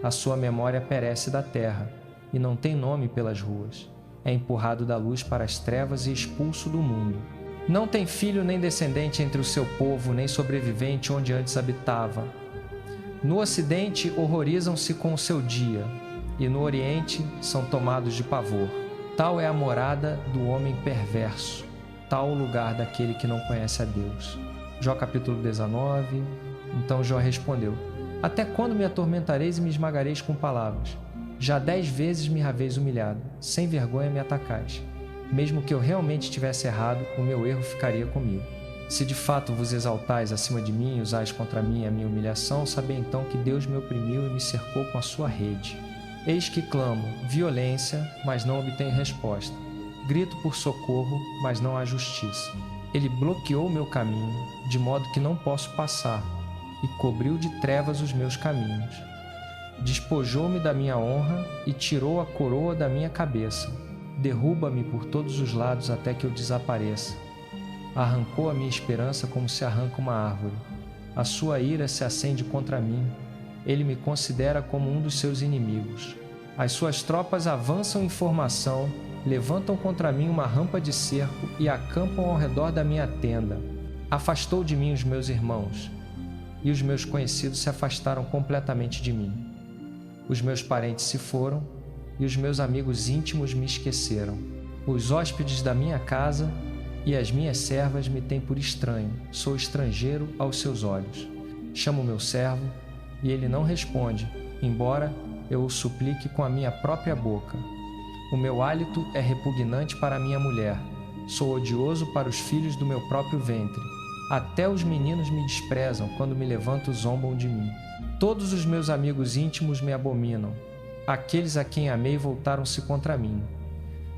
A sua memória perece da terra, e não tem nome pelas ruas. É empurrado da luz para as trevas e expulso do mundo. Não tem filho nem descendente entre o seu povo, nem sobrevivente onde antes habitava. No ocidente horrorizam-se com o seu dia, e no oriente são tomados de pavor. Tal é a morada do homem perverso, tal o lugar daquele que não conhece a Deus. Jó capítulo 19. Então Jó respondeu: Até quando me atormentareis e me esmagareis com palavras? Já 10 vezes me haveis humilhado, sem vergonha me atacais. Mesmo que eu realmente tivesse errado, o meu erro ficaria comigo. Se de fato vos exaltais acima de mim e usais contra mim a minha humilhação, sabei então que Deus me oprimiu e me cercou com a sua rede. Eis que clamo, violência, mas não obtenho resposta. Grito por socorro, mas não há justiça. Ele bloqueou o meu caminho, de modo que não posso passar, e cobriu de trevas os meus caminhos. Despojou-me da minha honra e tirou a coroa da minha cabeça. Derruba-me por todos os lados até que eu desapareça. Arrancou a minha esperança como se arranca uma árvore. A sua ira se acende contra mim. Ele me considera como um dos seus inimigos. As suas tropas avançam em formação, levantam contra mim uma rampa de cerco e acampam ao redor da minha tenda. Afastou de mim os meus irmãos, e os meus conhecidos se afastaram completamente de mim. Os meus parentes se foram, e os meus amigos íntimos me esqueceram. Os hóspedes da minha casa e as minhas servas me têm por estranho, sou estrangeiro aos seus olhos. Chamo meu servo, e ele não responde, embora eu o suplique com a minha própria boca. O meu hálito é repugnante para a minha mulher, sou odioso para os filhos do meu próprio ventre. Até os meninos me desprezam, quando me levanto zombam de mim. Todos os meus amigos íntimos me abominam, aqueles a quem amei voltaram-se contra mim.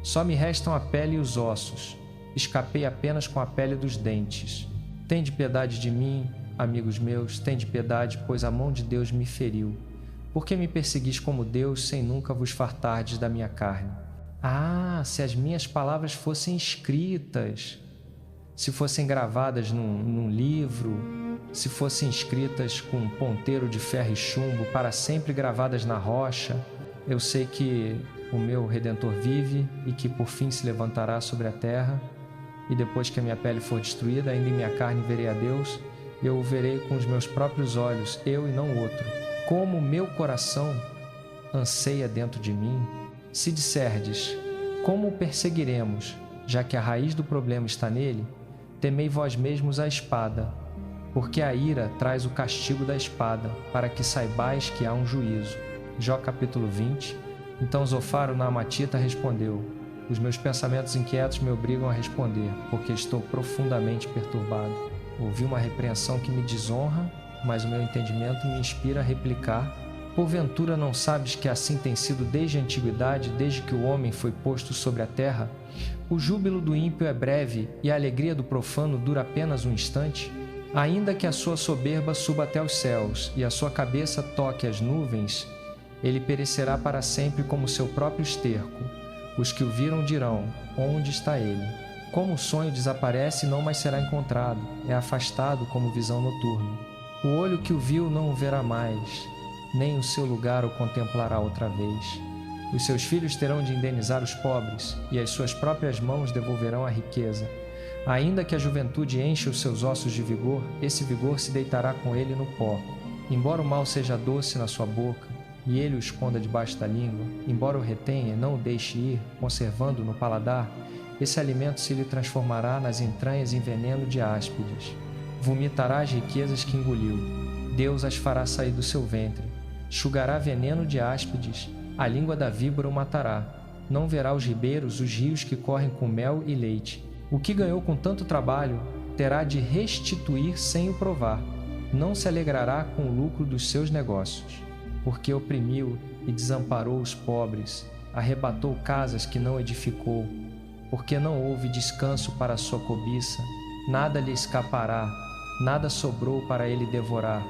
Só me restam a pele e os ossos, escapei apenas com a pele dos dentes. Tende piedade de mim, amigos meus, tende piedade, pois a mão de Deus me feriu. Por que me perseguis como Deus, sem nunca vos fartardes da minha carne? Ah, se as minhas palavras fossem escritas, se fossem gravadas num livro, se fossem escritas com um ponteiro de ferro e chumbo, para sempre gravadas na rocha, eu sei que o meu Redentor vive e que por fim se levantará sobre a terra, e depois que a minha pele for destruída, ainda em minha carne verei a Deus, eu o verei com os meus próprios olhos, eu e não outro. Como meu coração anseia dentro de mim, se disserdes, como o perseguiremos, já que a raiz do problema está nele, temei vós mesmos a espada, porque a ira traz o castigo da espada, para que saibais que há um juízo. Jó capítulo 20. Então Zofar o Naamatita respondeu: Os meus pensamentos inquietos me obrigam a responder, porque estou profundamente perturbado. Ouvi uma repreensão que me desonra, mas o meu entendimento me inspira a replicar: Porventura não sabes que assim tem sido desde a antiguidade, desde que o homem foi posto sobre a terra? O júbilo do ímpio é breve e a alegria do profano dura apenas um instante. Ainda que a sua soberba suba até os céus e a sua cabeça toque as nuvens, ele perecerá para sempre como seu próprio esterco. Os que o viram dirão: onde está ele? Como o sonho desaparece e não mais será encontrado, é afastado como visão noturna. O olho que o viu não o verá mais, nem o seu lugar o contemplará outra vez. Os seus filhos terão de indenizar os pobres, e as suas próprias mãos devolverão a riqueza. Ainda que a juventude enche os seus ossos de vigor, esse vigor se deitará com ele no pó. Embora o mal seja doce na sua boca, e ele o esconda debaixo da língua, embora o retenha e não o deixe ir, conservando-o no paladar, esse alimento se lhe transformará nas entranhas em veneno de áspides. Vomitará as riquezas que engoliu. Deus as fará sair do seu ventre. Chugará veneno de áspides, a língua da víbora o matará. Não verá os ribeiros, os rios que correm com mel e leite. O que ganhou com tanto trabalho, terá de restituir sem o provar. Não se alegrará com o lucro dos seus negócios. Porque oprimiu e desamparou os pobres, arrebatou casas que não edificou. Porque não houve descanso para a sua cobiça, nada lhe escapará, nada sobrou para ele devorar.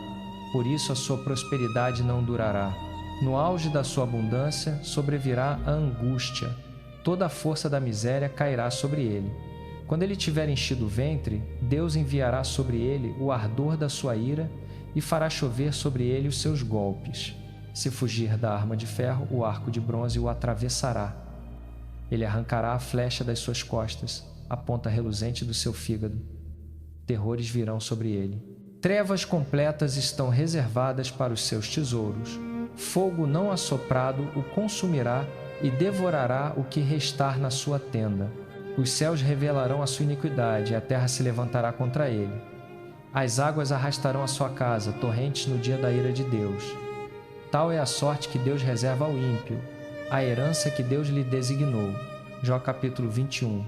Por isso a sua prosperidade não durará. No auge da sua abundância sobrevirá a angústia, toda a força da miséria cairá sobre ele. Quando ele tiver enchido o ventre, Deus enviará sobre ele o ardor da sua ira e fará chover sobre ele os seus golpes. Se fugir da arma de ferro, o arco de bronze o atravessará. Ele arrancará a flecha das suas costas, a ponta reluzente do seu fígado. Terrores virão sobre ele. Trevas completas estão reservadas para os seus tesouros. Fogo não assoprado o consumirá e devorará o que restar na sua tenda. Os céus revelarão a sua iniquidade e a terra se levantará contra ele. As águas arrastarão a sua casa, torrentes no dia da ira de Deus. Tal é a sorte que Deus reserva ao ímpio, a herança que Deus lhe designou. Jó capítulo 21.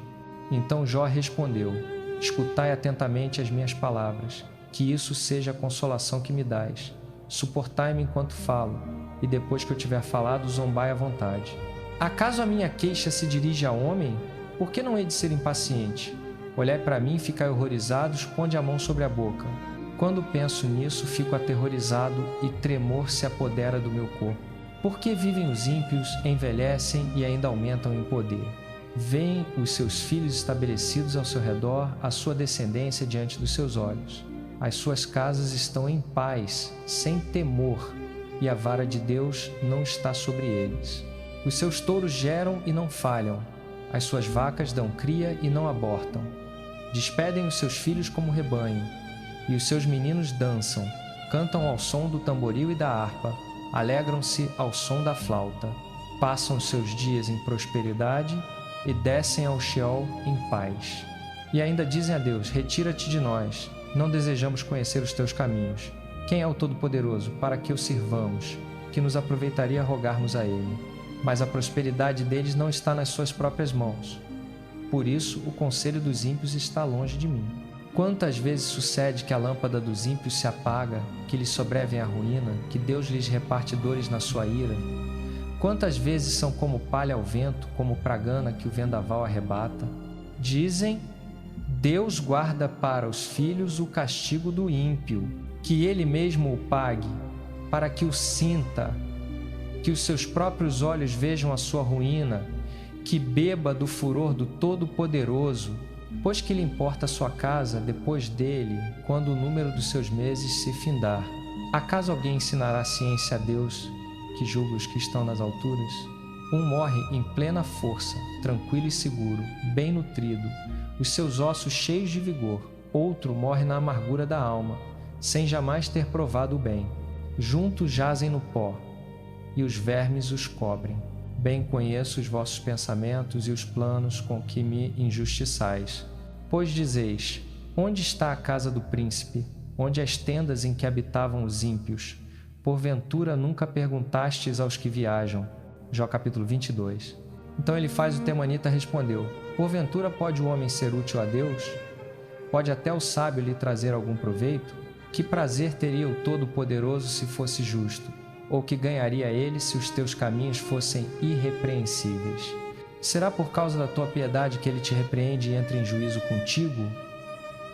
Então Jó respondeu: escutai atentamente as minhas palavras, que isso seja a consolação que me dás. Suportai-me enquanto falo, e depois que eu tiver falado, zombai à vontade. Acaso a minha queixa se dirige a homem? Por que não hei de ser impaciente? Olhai para mim e ficai horrorizados, ponde a mão sobre a boca. Quando penso nisso, fico aterrorizado e tremor se apodera do meu corpo. Por que vivem os ímpios, envelhecem e ainda aumentam em poder? Vêem os seus filhos estabelecidos ao seu redor, a sua descendência diante dos seus olhos. As suas casas estão em paz, sem temor, e a vara de Deus não está sobre eles. Os seus touros geram e não falham, as suas vacas dão cria e não abortam. Despedem os seus filhos como rebanho, e os seus meninos dançam, cantam ao som do tamboril e da harpa, alegram-se ao som da flauta. Passam os seus dias em prosperidade e descem ao Sheol em paz. E ainda dizem a Deus: retira-te de nós, não desejamos conhecer os teus caminhos. Quem é o Todo-Poderoso para que o sirvamos, que nos aproveitaria rogarmos a Ele? Mas a prosperidade deles não está nas suas próprias mãos. Por isso, o conselho dos ímpios está longe de mim. Quantas vezes sucede que a lâmpada dos ímpios se apaga, que lhes sobrevém a ruína, que Deus lhes reparte dores na sua ira? Quantas vezes são como palha ao vento, como pragana que o vendaval arrebata? Dizem: Deus guarda para os filhos o castigo do ímpio, que ele mesmo o pague, para que o sinta, que os seus próprios olhos vejam a sua ruína, que beba do furor do Todo-Poderoso, pois que lhe importa a sua casa depois dele, quando o número dos seus meses se findar. Acaso alguém ensinará ciência a Deus, que julga os que estão nas alturas? Um morre em plena força, tranquilo e seguro, bem nutrido, os seus ossos cheios de vigor. Outro morre na amargura da alma, sem jamais ter provado o bem. Juntos jazem no pó, e os vermes os cobrem. Bem conheço os vossos pensamentos e os planos com que me injustiçais. Pois dizeis: onde está a casa do príncipe? Onde as tendas em que habitavam os ímpios? Porventura nunca perguntastes aos que viajam. Jó capítulo 22. Então Elifaz o temanita respondeu: porventura pode o homem ser útil a Deus? Pode até o sábio lhe trazer algum proveito? Que prazer teria o Todo-Poderoso se fosse justo? Ou que ganharia ele se os teus caminhos fossem irrepreensíveis? Será por causa da tua piedade que ele te repreende e entra em juízo contigo?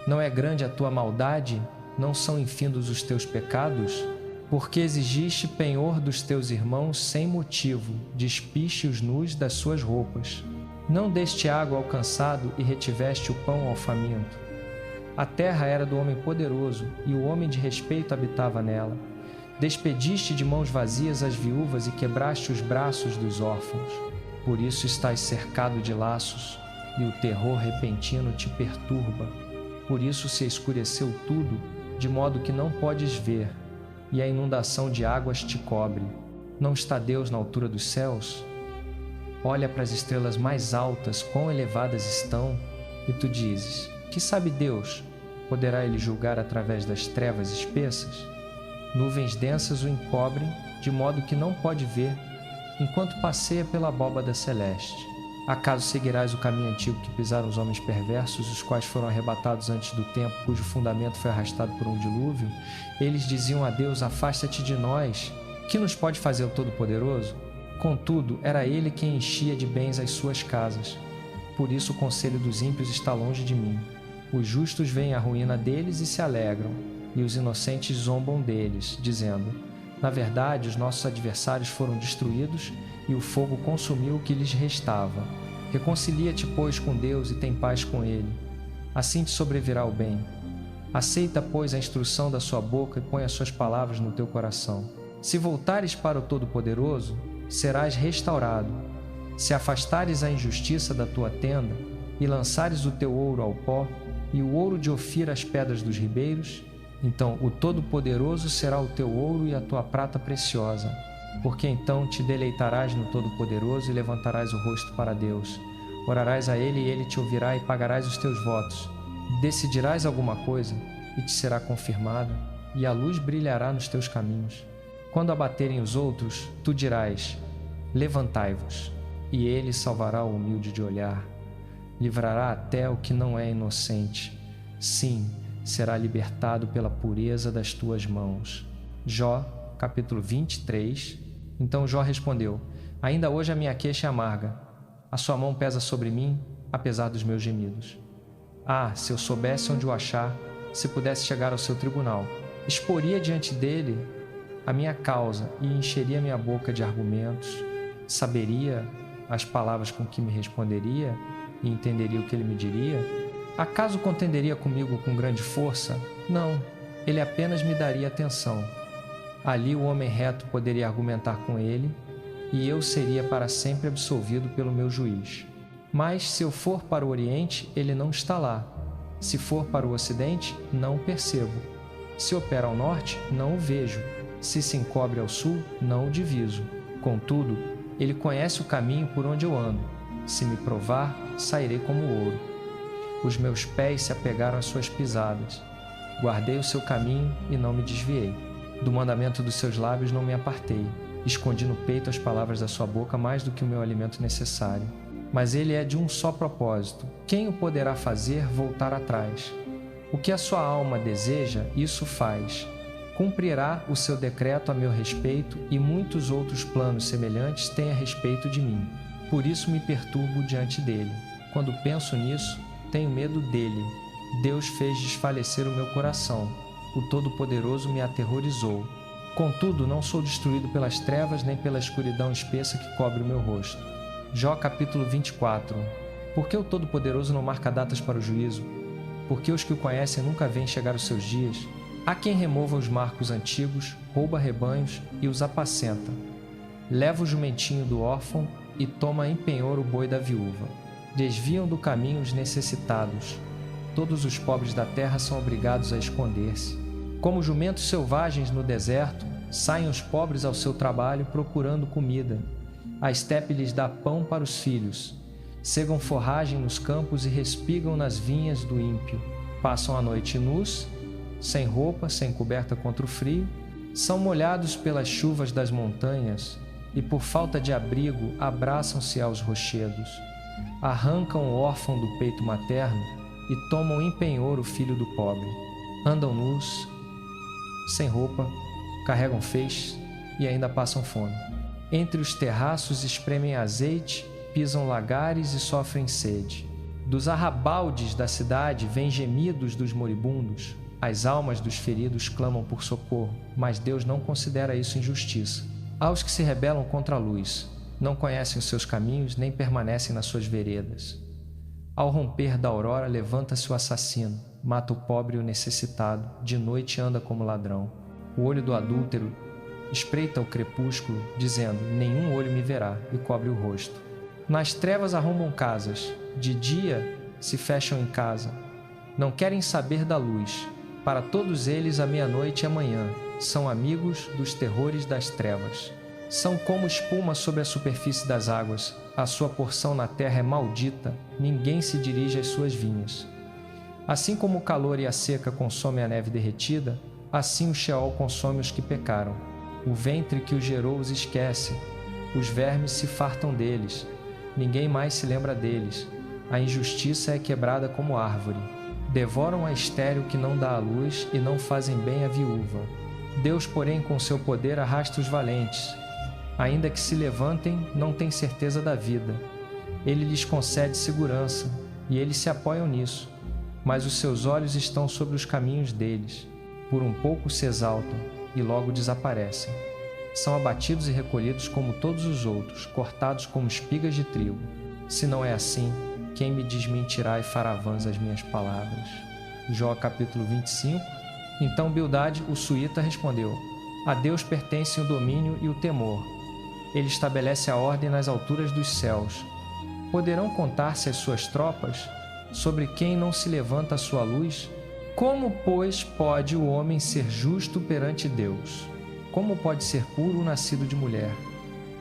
Não é grande a tua maldade? Não são infindos os teus pecados? Porque exigiste penhor dos teus irmãos sem motivo, despiste os nus das suas roupas. Não deste água ao cansado e retiveste o pão ao faminto. A terra era do homem poderoso, e o homem de respeito habitava nela. Despediste de mãos vazias as viúvas e quebraste os braços dos órfãos. Por isso estás cercado de laços, e o terror repentino te perturba. Por isso se escureceu tudo, de modo que não podes ver, e a inundação de águas te cobre. Não está Deus na altura dos céus? Olha para as estrelas mais altas, quão elevadas estão, e tu dizes: que sabe Deus? Poderá ele julgar através das trevas espessas? Nuvens densas o encobrem, de modo que não pode ver, enquanto passeia pela abóbada celeste. Acaso seguirás o caminho antigo que pisaram os homens perversos, os quais foram arrebatados antes do tempo, cujo fundamento foi arrastado por um dilúvio? Eles diziam a Deus: afasta-te de nós. Que nos pode fazer o Todo-Poderoso? Contudo, era ele quem enchia de bens as suas casas. Por isso o conselho dos ímpios está longe de mim. Os justos veem a ruína deles e se alegram, e os inocentes zombam deles, dizendo: na verdade, os nossos adversários foram destruídos, e o fogo consumiu o que lhes restava. Reconcilia-te, pois, com Deus e tem paz com Ele. Assim te sobrevirá o bem. Aceita, pois, a instrução da sua boca e põe as suas palavras no teu coração. Se voltares para o Todo-Poderoso, serás restaurado. Se afastares a injustiça da tua tenda e lançares o teu ouro ao pó e o ouro de Ofir às pedras dos ribeiros, então o Todo-Poderoso será o teu ouro e a tua prata preciosa, porque então te deleitarás no Todo-Poderoso e levantarás o rosto para Deus. Orarás a Ele e Ele te ouvirá e pagarás os teus votos. Decidirás alguma coisa e te será confirmada, e a luz brilhará nos teus caminhos. Quando abaterem os outros, tu dirás: levantai-vos, e Ele salvará o humilde de olhar. Livrará até o que não é inocente. Sim, será libertado pela pureza das tuas mãos. Jó, capítulo 23. Então Jó respondeu: ainda hoje a minha queixa é amarga. A sua mão pesa sobre mim, apesar dos meus gemidos. Ah, se eu soubesse onde o achar, se pudesse chegar ao seu tribunal, exporia diante dele a minha causa e encheria minha boca de argumentos, saberia as palavras com que me responderia e entenderia o que ele me diria. Acaso contenderia comigo com grande força? Não, ele apenas me daria atenção. Ali o homem reto poderia argumentar com ele, e eu seria para sempre absolvido pelo meu juiz. Mas se eu for para o Oriente, ele não está lá. Se for para o Ocidente, não o percebo. Se opera ao Norte, não o vejo. Se se encobre ao Sul, não o diviso. Contudo, ele conhece o caminho por onde eu ando. Se me provar, sairei como ouro. Os meus pés se apegaram às suas pisadas. Guardei o seu caminho e não me desviei. Do mandamento dos seus lábios não me apartei. Escondi no peito as palavras da sua boca mais do que o meu alimento necessário. Mas ele é de um só propósito. Quem o poderá fazer voltar atrás? O que a sua alma deseja, isso faz. Cumprirá o seu decreto a meu respeito, e muitos outros planos semelhantes têm a respeito de mim. Por isso me perturbo diante dele. Quando penso nisso, tenho medo dele. Deus fez desfalecer o meu coração. O Todo-Poderoso me aterrorizou. Contudo, não sou destruído pelas trevas nem pela escuridão espessa que cobre o meu rosto. Jó capítulo 24. Por que o Todo-Poderoso não marca datas para o juízo? Porque os que o conhecem nunca veem chegar os seus dias? Há quem remova os marcos antigos, rouba rebanhos e os apacenta. Leva o jumentinho do órfão e toma em penhor o boi da viúva. Desviam do caminho os necessitados. Todos os pobres da terra são obrigados a esconder-se. Como jumentos selvagens no deserto, saem os pobres ao seu trabalho procurando comida. A estepe lhes dá pão para os filhos. Cegam forragem nos campos e respigam nas vinhas do ímpio. Passam a noite nus, sem roupa, sem coberta contra o frio. São molhados pelas chuvas das montanhas e, por falta de abrigo, abraçam-se aos rochedos. Arrancam o órfão do peito materno e tomam em penhor o filho do pobre. Andam nus, sem roupa, carregam feixes e ainda passam fome. Entre os terraços espremem azeite, pisam lagares e sofrem sede. Dos arrabaldes da cidade vêm gemidos dos moribundos. As almas dos feridos clamam por socorro, mas Deus não considera isso injustiça. Aos que se rebelam contra a luz, não conhecem os seus caminhos nem permanecem nas suas veredas. Ao romper da aurora levanta-se o assassino, mata o pobre e o necessitado, de noite anda como ladrão. O olho do adúltero espreita o crepúsculo, dizendo: nenhum olho me verá, e cobre o rosto. Nas trevas arrombam casas, de dia se fecham em casa. Não querem saber da luz. Para todos eles a meia-noite é manhã. São amigos dos terrores das trevas. São como espuma sobre a superfície das águas. A sua porção na terra é maldita. Ninguém se dirige às suas vinhas. Assim como o calor e a seca consomem a neve derretida, assim o Sheol consome os que pecaram. O ventre que os gerou os esquece. Os vermes se fartam deles. Ninguém mais se lembra deles. A injustiça é quebrada como árvore. Devoram a estéril que não dá à luz e não fazem bem à viúva. Deus, porém, com seu poder arrasta os valentes. Ainda que se levantem, não têm certeza da vida. Ele lhes concede segurança, e eles se apoiam nisso. Mas os seus olhos estão sobre os caminhos deles. Por um pouco se exaltam, e logo desaparecem. São abatidos e recolhidos como todos os outros, cortados como espigas de trigo. Se não é assim, quem me desmentirá e fará vãs as minhas palavras? Jó capítulo 25. Então Bildade, o suíta, respondeu: A Deus pertencem o domínio e o temor. Ele estabelece a ordem nas alturas dos céus. Poderão contar-se as suas tropas? Sobre quem não se levanta a sua luz? Como, pois, pode o homem ser justo perante Deus? Como pode ser puro o nascido de mulher?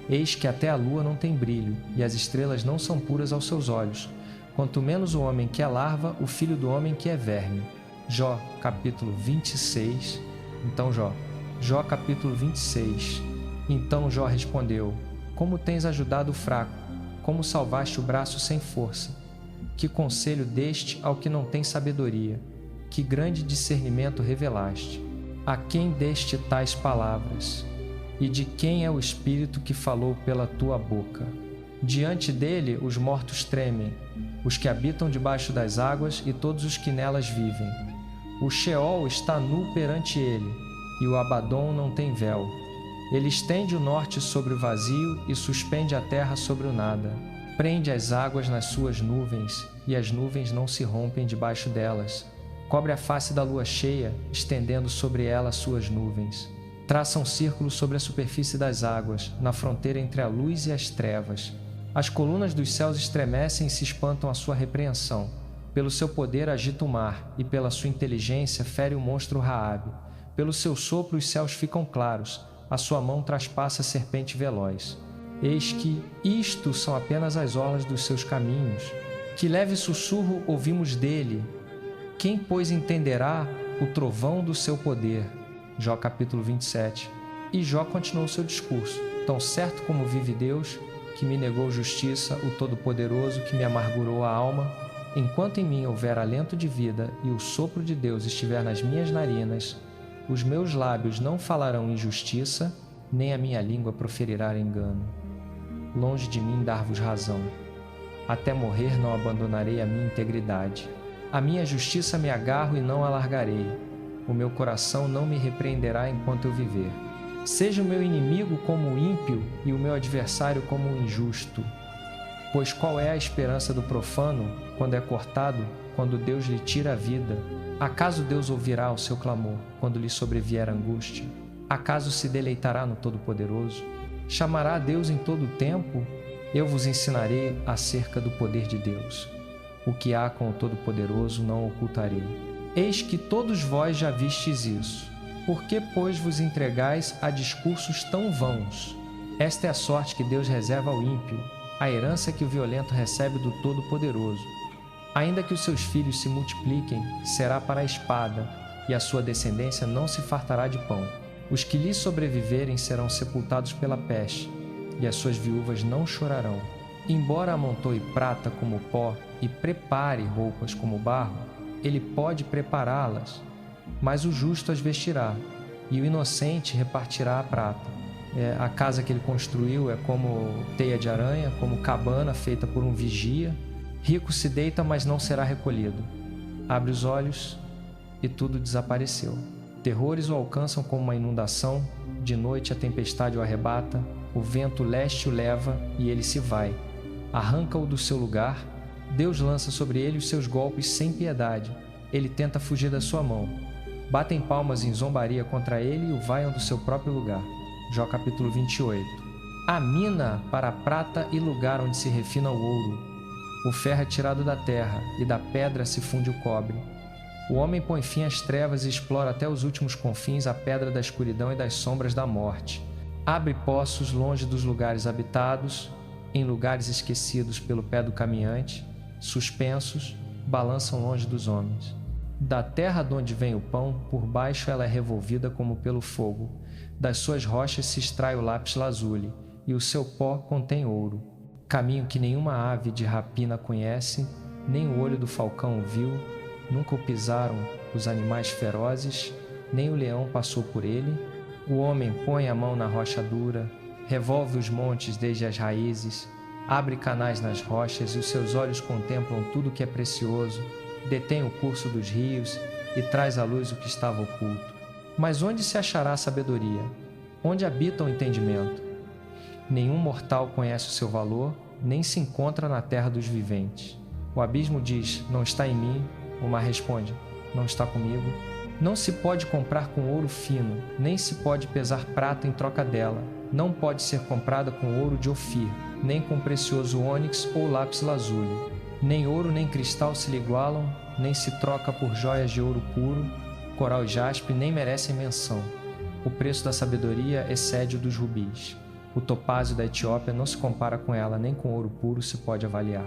Eis que até a lua não tem brilho, e as estrelas não são puras aos seus olhos. Quanto menos o homem que é larva, o filho do homem que é verme. Jó, capítulo 26. Jó, capítulo 26. Então Jó respondeu: Como tens ajudado o fraco? Como salvaste o braço sem força? Que conselho deste ao que não tem sabedoria? Que grande discernimento revelaste? A quem deste tais palavras? E de quem é o espírito que falou pela tua boca? Diante dele os mortos tremem, os que habitam debaixo das águas e todos os que nelas vivem. O Sheol está nu perante ele, e o Abadom não tem véu. Ele estende o norte sobre o vazio e suspende a terra sobre o nada. Prende as águas nas suas nuvens, e as nuvens não se rompem debaixo delas. Cobre a face da lua cheia, estendendo sobre ela suas nuvens. Traça um círculo sobre a superfície das águas, na fronteira entre a luz e as trevas. As colunas dos céus estremecem e se espantam à sua repreensão. Pelo seu poder agita o mar, e pela sua inteligência fere o monstro Raabe. Pelo seu sopro os céus ficam claros, a sua mão traspassa a serpente veloz. Eis que isto são apenas as orlas dos seus caminhos. Que leve sussurro ouvimos dele. Quem, pois, entenderá o trovão do seu poder? Jó capítulo 27. E Jó continuou seu discurso: Tão certo como vive Deus, que me negou justiça, o Todo-Poderoso, que me amargurou a alma, enquanto em mim houver alento de vida e o sopro de Deus estiver nas minhas narinas, os meus lábios não falarão injustiça, nem a minha língua proferirá engano. Longe de mim dar-vos razão. Até morrer não abandonarei a minha integridade. A minha justiça me agarro e não a largarei. O meu coração não me repreenderá enquanto eu viver. Seja o meu inimigo como o ímpio e o meu adversário como o injusto. Pois qual é a esperança do profano quando é cortado, quando Deus lhe tira a vida? Acaso Deus ouvirá o seu clamor quando lhe sobrevier angústia? Acaso se deleitará no Todo-Poderoso? Chamará a Deus em todo o tempo? Eu vos ensinarei acerca do poder de Deus. O que há com o Todo-Poderoso não ocultarei. Eis que todos vós já vistes isso. Por que, pois, vos entregais a discursos tão vãos? Esta é a sorte que Deus reserva ao ímpio, a herança que o violento recebe do Todo-Poderoso. Ainda que os seus filhos se multipliquem, será para a espada, e a sua descendência não se fartará de pão. Os que lhe sobreviverem serão sepultados pela peste, e as suas viúvas não chorarão. Embora amontoe prata como pó e prepare roupas como barro, ele pode prepará-las, mas o justo as vestirá, e o inocente repartirá a prata. A casa que ele construiu é como teia de aranha, como cabana feita por um vigia. Rico se deita, mas não será recolhido. Abre os olhos e tudo desapareceu. Terrores o alcançam como uma inundação, de noite a tempestade o arrebata, o vento leste o leva e ele se vai. Arranca-o do seu lugar, Deus lança sobre ele os seus golpes sem piedade, ele tenta fugir da sua mão. Batem palmas em zombaria contra ele e o vaiam do seu próprio lugar. Jó capítulo 28. Há mina para a prata e lugar onde se refina o ouro. O ferro é tirado da terra e da pedra se funde o cobre. O homem põe fim às trevas e explora até os últimos confins a pedra da escuridão e das sombras da morte. Abre poços longe dos lugares habitados, em lugares esquecidos pelo pé do caminhante, suspensos, balançam longe dos homens. Da terra de onde vem o pão, por baixo ela é revolvida como pelo fogo. Das suas rochas se extrai o lápis lazuli, e o seu pó contém ouro. Caminho que nenhuma ave de rapina conhece, nem o olho do falcão o viu, nunca o pisaram os animais ferozes, nem o leão passou por ele. O homem põe a mão na rocha dura, revolve os montes desde as raízes, abre canais nas rochas e os seus olhos contemplam tudo que é precioso, detém o curso dos rios e traz à luz o que estava oculto. Mas onde se achará a sabedoria? Onde habita o entendimento? Nenhum mortal conhece o seu valor, nem se encontra na terra dos viventes. O abismo diz: não está em mim. O mar responde: não está comigo. Não se pode comprar com ouro fino, nem se pode pesar prata em troca dela. Não pode ser comprada com ouro de Ofir, nem com precioso ônix ou lápis lazuli. Nem ouro nem cristal se lhe igualam, nem se troca por joias de ouro puro. Coral e jaspe nem merecem menção. O preço da sabedoria excede o dos rubis. O topázio da Etiópia não se compara com ela, nem com ouro puro se pode avaliar.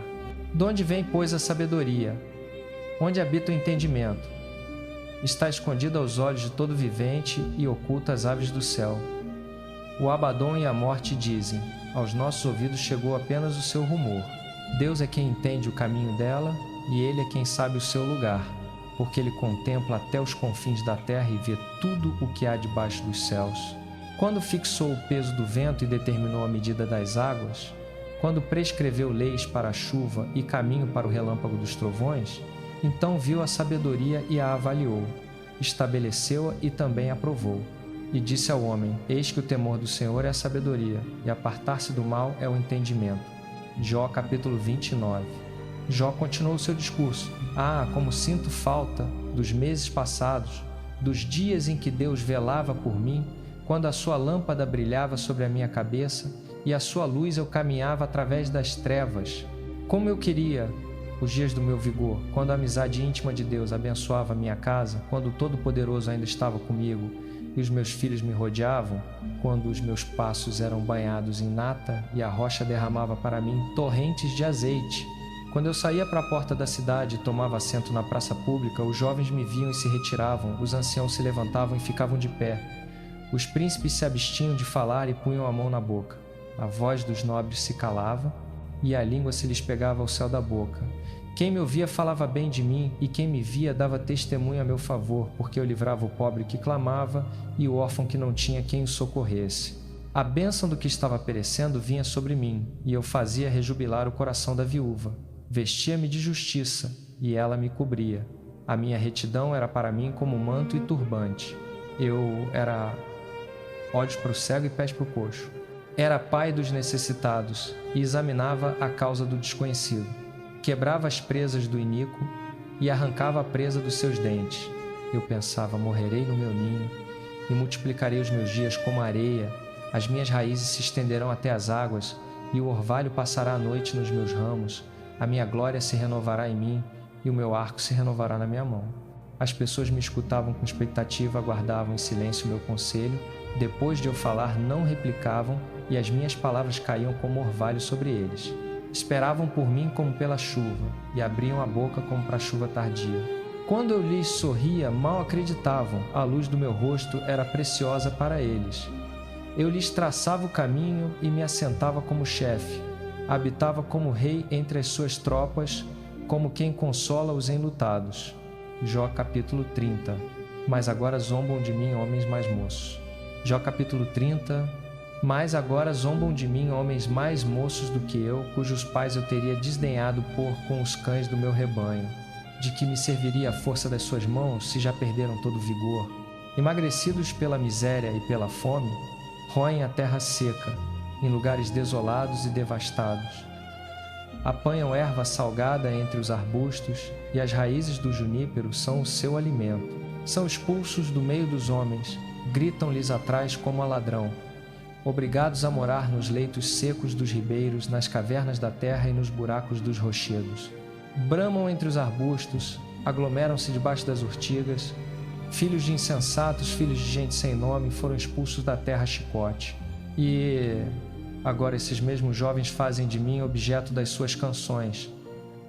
De onde vem, pois, a sabedoria? Onde habita o entendimento? Está escondida aos olhos de todo vivente e oculta às aves do céu. O Abaddon e a morte dizem: aos nossos ouvidos chegou apenas o seu rumor. Deus é quem entende o caminho dela, e Ele é quem sabe o seu lugar, porque Ele contempla até os confins da terra e vê tudo o que há debaixo dos céus. Quando fixou o peso do vento e determinou a medida das águas, quando prescreveu leis para a chuva e caminho para o relâmpago dos trovões, então viu a sabedoria e a avaliou, estabeleceu-a e também aprovou. E disse ao homem: eis que o temor do Senhor é a sabedoria, e apartar-se do mal é o entendimento. Jó capítulo 29. Jó continuou seu discurso: ah, como sinto falta dos meses passados, dos dias em que Deus velava por mim, quando a sua lâmpada brilhava sobre a minha cabeça e a sua luz eu caminhava através das trevas. Como eu queria os dias do meu vigor, quando a amizade íntima de Deus abençoava a minha casa, quando o Todo-Poderoso ainda estava comigo e os meus filhos me rodeavam, quando os meus passos eram banhados em nata e a rocha derramava para mim torrentes de azeite. Quando eu saía para a porta da cidade e tomava assento na praça pública, os jovens me viam e se retiravam, os anciãos se levantavam e ficavam de pé. Os príncipes se abstinham de falar e punham a mão na boca. A voz dos nobres se calava e a língua se lhes pegava ao céu da boca. Quem me ouvia falava bem de mim, e quem me via dava testemunho a meu favor, porque eu livrava o pobre que clamava e o órfão que não tinha quem o socorresse. A bênção do que estava perecendo vinha sobre mim, e eu fazia rejubilar o coração da viúva. Vestia-me de justiça, e ela me cobria. A minha retidão era para mim como manto e turbante. Eu era olhos para o cego e pés para o coxo. Era pai dos necessitados, e examinava a causa do desconhecido. Quebrava as presas do iníquo e arrancava a presa dos seus dentes. Eu pensava: morrerei no meu ninho e multiplicarei os meus dias como a areia. As minhas raízes se estenderão até as águas e o orvalho passará a noite nos meus ramos. A minha glória se renovará em mim e o meu arco se renovará na minha mão. As pessoas me escutavam com expectativa, aguardavam em silêncio o meu conselho. Depois de eu falar, não replicavam, e as minhas palavras caíam como orvalho sobre eles. Esperavam por mim como pela chuva, e abriam a boca como para a chuva tardia. Quando eu lhes sorria, mal acreditavam, a luz do meu rosto era preciosa para eles. Eu lhes traçava o caminho e me assentava como chefe. Habitava como rei entre as suas tropas, como quem consola os enlutados. Jó capítulo 30. Mas agora zombam de mim homens mais moços. Jó capítulo 30. Mas agora zombam de mim homens mais moços do que eu, cujos pais eu teria desdenhado pôr com os cães do meu rebanho. De que me serviria a força das suas mãos, se já perderam todo o vigor? Emagrecidos pela miséria e pela fome, roem a terra seca, em lugares desolados e devastados. Apanham erva salgada entre os arbustos, e as raízes do junípero são o seu alimento. São expulsos do meio dos homens, gritam-lhes atrás como a ladrão. Obrigados a morar nos leitos secos dos ribeiros, nas cavernas da terra e nos buracos dos rochedos. Bramam entre os arbustos, aglomeram-se debaixo das urtigas. Filhos de insensatos, filhos de gente sem nome, foram expulsos da terra a chicote. E agora esses mesmos jovens fazem de mim objeto das suas canções.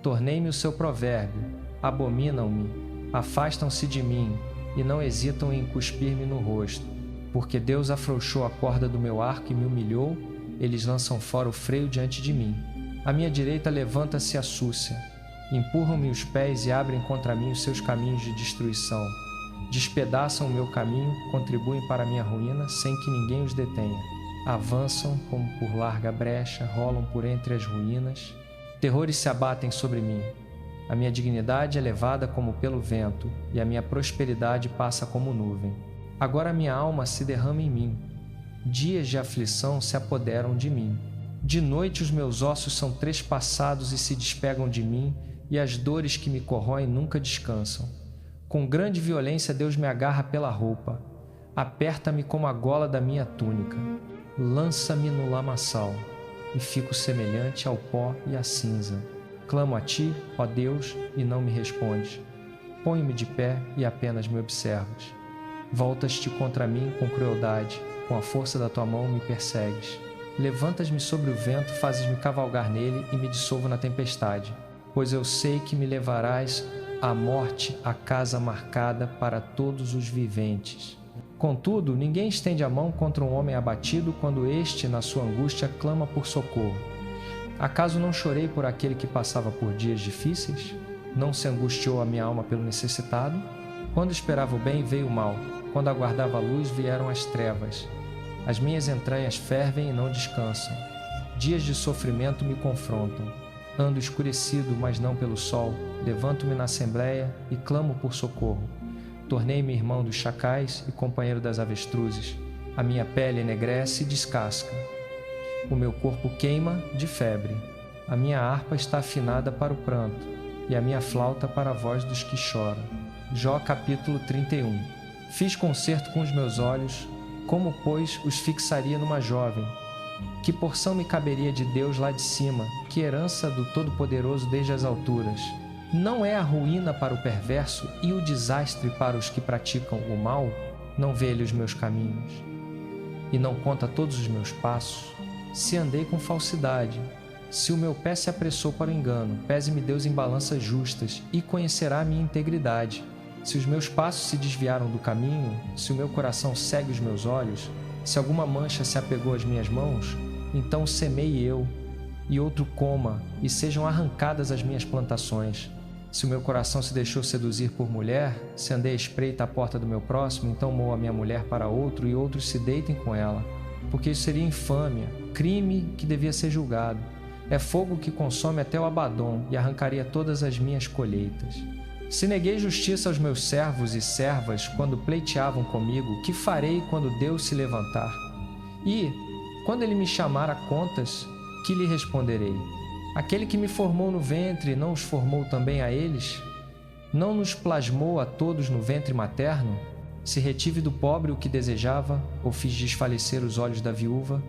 Tornei-me o seu provérbio, abominam-me, afastam-se de mim e não hesitam em cuspir-me no rosto. Porque Deus afrouxou a corda do meu arco e me humilhou, eles lançam fora o freio diante de mim. À minha direita levanta-se a súcia. Empurram-me os pés e abrem contra mim os seus caminhos de destruição. Despedaçam o meu caminho, contribuem para a minha ruína, sem que ninguém os detenha. Avançam como por larga brecha, rolam por entre as ruínas. Terrores se abatem sobre mim. A minha dignidade é levada como pelo vento, e a minha prosperidade passa como nuvem. Agora minha alma se derrama em mim. Dias de aflição se apoderam de mim. De noite os meus ossos são trespassados e se despegam de mim, e as dores que me corroem nunca descansam. Com grande violência Deus me agarra pela roupa, aperta-me como a gola da minha túnica, lança-me no lamaçal, e fico semelhante ao pó e à cinza. Clamo a ti, ó Deus, e não me respondes. Põe-me de pé e apenas me observas. Voltas-te contra mim com crueldade, com a força da tua mão me persegues. Levantas-me sobre o vento, fazes-me cavalgar nele e me dissolvo na tempestade. Pois eu sei que me levarás à morte, à casa marcada para todos os viventes. Contudo, ninguém estende a mão contra um homem abatido quando este, na sua angústia, clama por socorro. Acaso não chorei por aquele que passava por dias difíceis? Não se angustiou a minha alma pelo necessitado? Quando esperava o bem, veio o mal. Quando aguardava a luz, vieram as trevas. As minhas entranhas fervem e não descansam. Dias de sofrimento me confrontam. Ando escurecido, mas não pelo sol. Levanto-me na assembleia e clamo por socorro. Tornei-me irmão dos chacais e companheiro das avestruzes. A minha pele enegrece e descasca. O meu corpo queima de febre. A minha harpa está afinada para o pranto, e a minha flauta para a voz dos que choram. Jó capítulo 31. Fiz concerto com os meus olhos, como, pois, os fixaria numa jovem? Que porção me caberia de Deus lá de cima? Que herança do Todo-Poderoso desde as alturas? Não é a ruína para o perverso e o desastre para os que praticam o mal? Não vê ele os meus caminhos? E não conta todos os meus passos? Se andei com falsidade, se o meu pé se apressou para o engano, pese-me Deus em balanças justas e conhecerá a minha integridade. Se os meus passos se desviaram do caminho, se o meu coração segue os meus olhos, se alguma mancha se apegou às minhas mãos, então semeie eu, e outro coma, e sejam arrancadas as minhas plantações. Se o meu coração se deixou seduzir por mulher, se andei à espreita à porta do meu próximo, então moa minha mulher para outro, e outros se deitem com ela. Porque isso seria infâmia, crime que devia ser julgado. É fogo que consome até o Abadom, e arrancaria todas as minhas colheitas. Se neguei justiça aos meus servos e servas quando pleiteavam comigo, que farei quando Deus se levantar? E, quando ele me chamar a contas, que lhe responderei? Aquele que me formou no ventre, não os formou também a eles? Não nos plasmou a todos no ventre materno? Se retive do pobre o que desejava, ou fiz desfalecer os olhos da viúva?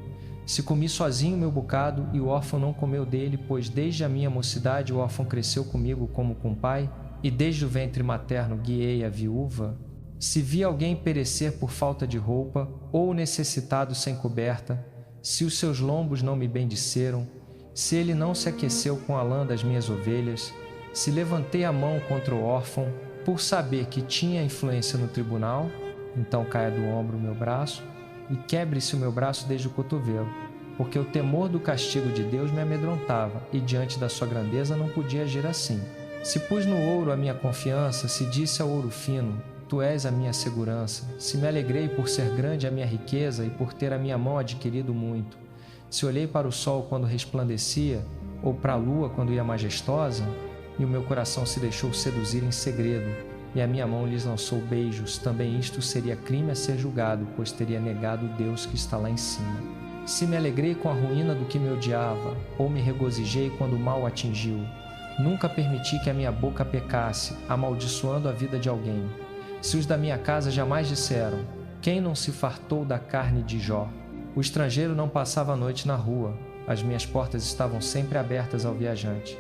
Se comi sozinho meu bocado, e o órfão não comeu dele, pois desde a minha mocidade o órfão cresceu comigo como com pai, e desde o ventre materno guiei a viúva? Se vi alguém perecer por falta de roupa, ou necessitado sem coberta, se os seus lombos não me bendisseram, se ele não se aqueceu com a lã das minhas ovelhas, se levantei a mão contra o órfão, por saber que tinha influência no tribunal, então caia do ombro o meu braço, e quebre-se o meu braço desde o cotovelo, porque o temor do castigo de Deus me amedrontava, e diante da sua grandeza não podia agir assim. Se pus no ouro a minha confiança, se disse ao ouro fino, tu és a minha segurança, se me alegrei por ser grande a minha riqueza e por ter a minha mão adquirido muito, se olhei para o sol quando resplandecia, ou para a lua quando ia majestosa, e o meu coração se deixou seduzir em segredo, e a minha mão lhes lançou beijos, também isto seria crime a ser julgado, pois teria negado o Deus que está lá em cima. Se me alegrei com a ruína do que me odiava, ou me regozijei quando o mal atingiu, nunca permiti que a minha boca pecasse, amaldiçoando a vida de alguém. Se os da minha casa jamais disseram, quem não se fartou da carne de Jó? O estrangeiro não passava a noite na rua, as minhas portas estavam sempre abertas ao viajante.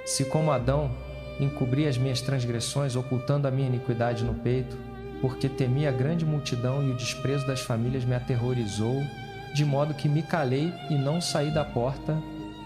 Se como Adão, encobri as minhas transgressões, ocultando a minha iniquidade no peito, porque temi a grande multidão e o desprezo das famílias me aterrorizou, de modo que me calei e não saí da porta.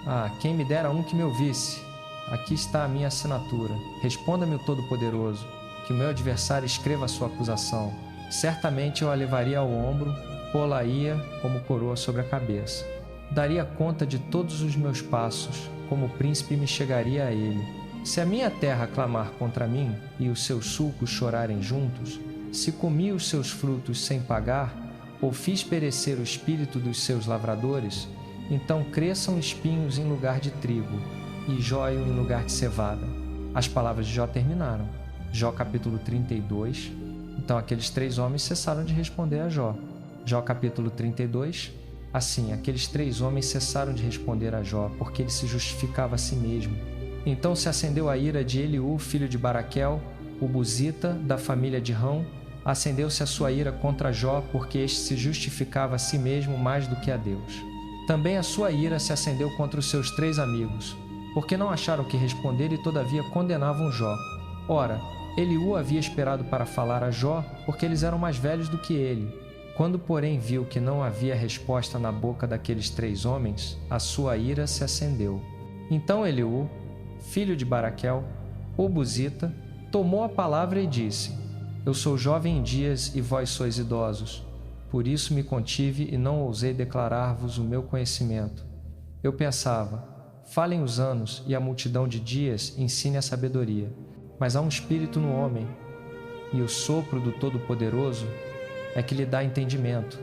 Ah, quem me dera um que me ouvisse! Aqui está a minha assinatura. Responda-me o Todo-Poderoso, que o meu adversário escreva a sua acusação. Certamente eu a levaria ao ombro, pô-la-ia como coroa sobre a cabeça. Daria conta de todos os meus passos, como o príncipe me chegaria a ele. Se a minha terra clamar contra mim, e os seus sulcos chorarem juntos, se comi os seus frutos sem pagar, ou fiz perecer o espírito dos seus lavradores, então cresçam espinhos em lugar de trigo, e jóio em lugar de cevada. As palavras de Jó terminaram. Jó capítulo 32. Então aqueles 3 homens cessaram de responder a Jó. Jó capítulo 32. Assim, aqueles 3 homens cessaram de responder a Jó, porque ele se justificava a si mesmo. Então se acendeu a ira de Eliú, filho de Baraquel, o Buzita, da família de Rão. Acendeu-se a sua ira contra Jó, porque este se justificava a si mesmo mais do que a Deus. Também a sua ira se acendeu contra os seus 3 amigos, porque não acharam que responder e todavia condenavam Jó. Ora, Eliú havia esperado para falar a Jó, porque eles eram mais velhos do que ele. Quando, porém, viu que não havia resposta na boca daqueles 3 homens, a sua ira se acendeu. Então Eliú, filho de Baraquel, o Buzita, tomou a palavra e disse: Eu sou jovem em dias e vós sois idosos. Por isso me contive e não ousei declarar-vos o meu conhecimento. Eu pensava: falem os anos e a multidão de dias ensine a sabedoria. Mas há um espírito no homem, e o sopro do Todo-Poderoso é que lhe dá entendimento.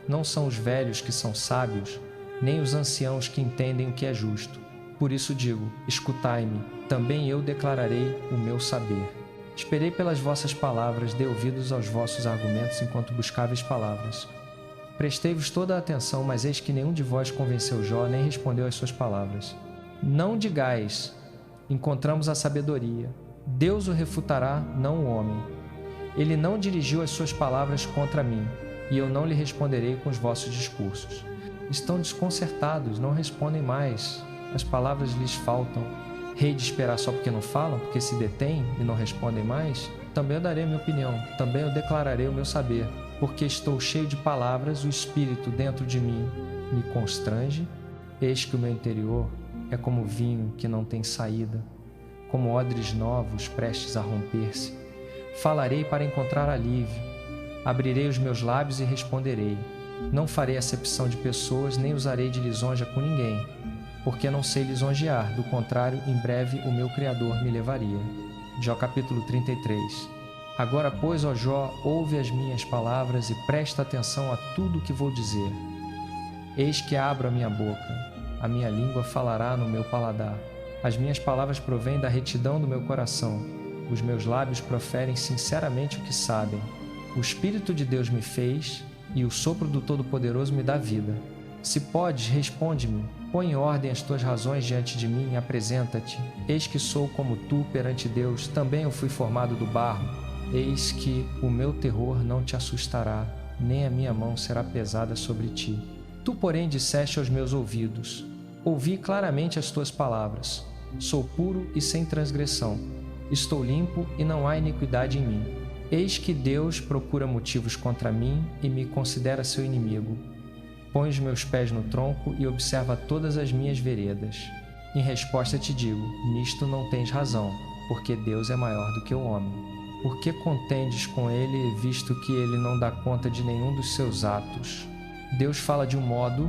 Não são os velhos que são sábios, nem os anciãos que entendem o que é justo. Por isso digo: escutai-me, também eu declararei o meu saber. Esperei pelas vossas palavras, dei ouvidos aos vossos argumentos enquanto buscáveis palavras. Prestei-vos toda a atenção, mas eis que nenhum de vós convenceu Jó, nem respondeu às suas palavras. Não digais: encontramos a sabedoria. Deus o refutará, não o homem. Ele não dirigiu as suas palavras contra mim, e eu não lhe responderei com os vossos discursos. Estão desconcertados, não respondem mais. As palavras lhes faltam. Rei de esperar só porque não falam, porque se detêm e não respondem mais? Também eu darei a minha opinião, também eu declararei o meu saber. Porque estou cheio de palavras, o espírito dentro de mim me constrange. Eis que o meu interior é como vinho que não tem saída, como odres novos prestes a romper-se. Falarei para encontrar alívio, abrirei os meus lábios e responderei. Não farei acepção de pessoas, nem usarei de lisonja com ninguém, porque não sei lisonjear, do contrário, em breve o meu Criador me levaria. Jó capítulo 33. Agora, pois, ó Jó, ouve as minhas palavras e presta atenção a tudo o que vou dizer. Eis que abro a minha boca, a minha língua falará no meu paladar. As minhas palavras provêm da retidão do meu coração. Os meus lábios proferem sinceramente o que sabem. O Espírito de Deus me fez, e o sopro do Todo-Poderoso me dá vida. Se podes, responde-me. Põe em ordem as tuas razões diante de mim e apresenta-te. Eis que sou como tu perante Deus, também eu fui formado do barro. Eis que o meu terror não te assustará, nem a minha mão será pesada sobre ti. Tu, porém, disseste aos meus ouvidos: ouvi claramente as tuas palavras. Sou puro e sem transgressão. Estou limpo e não há iniquidade em mim. Eis que Deus procura motivos contra mim e me considera seu inimigo. Põe os meus pés no tronco e observa todas as minhas veredas. Em resposta te digo: nisto não tens razão, porque Deus é maior do que o homem. Por que contendes com ele, visto que ele não dá conta de nenhum dos seus atos? Deus fala de um modo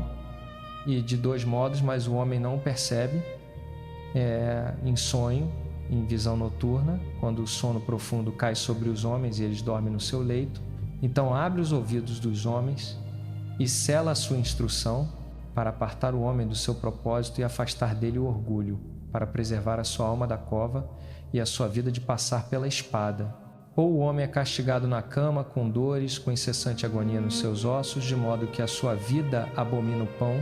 e de 2 modos, mas o homem não o percebe. Em sonho, em visão noturna, quando o sono profundo cai sobre os homens e eles dormem no seu leito. Então abre os ouvidos dos homens e sela a sua instrução, para apartar o homem do seu propósito e afastar dele o orgulho, para preservar a sua alma da cova e a sua vida de passar pela espada. Ou o homem é castigado na cama, com dores, com incessante agonia nos seus ossos, de modo que a sua vida abomina o pão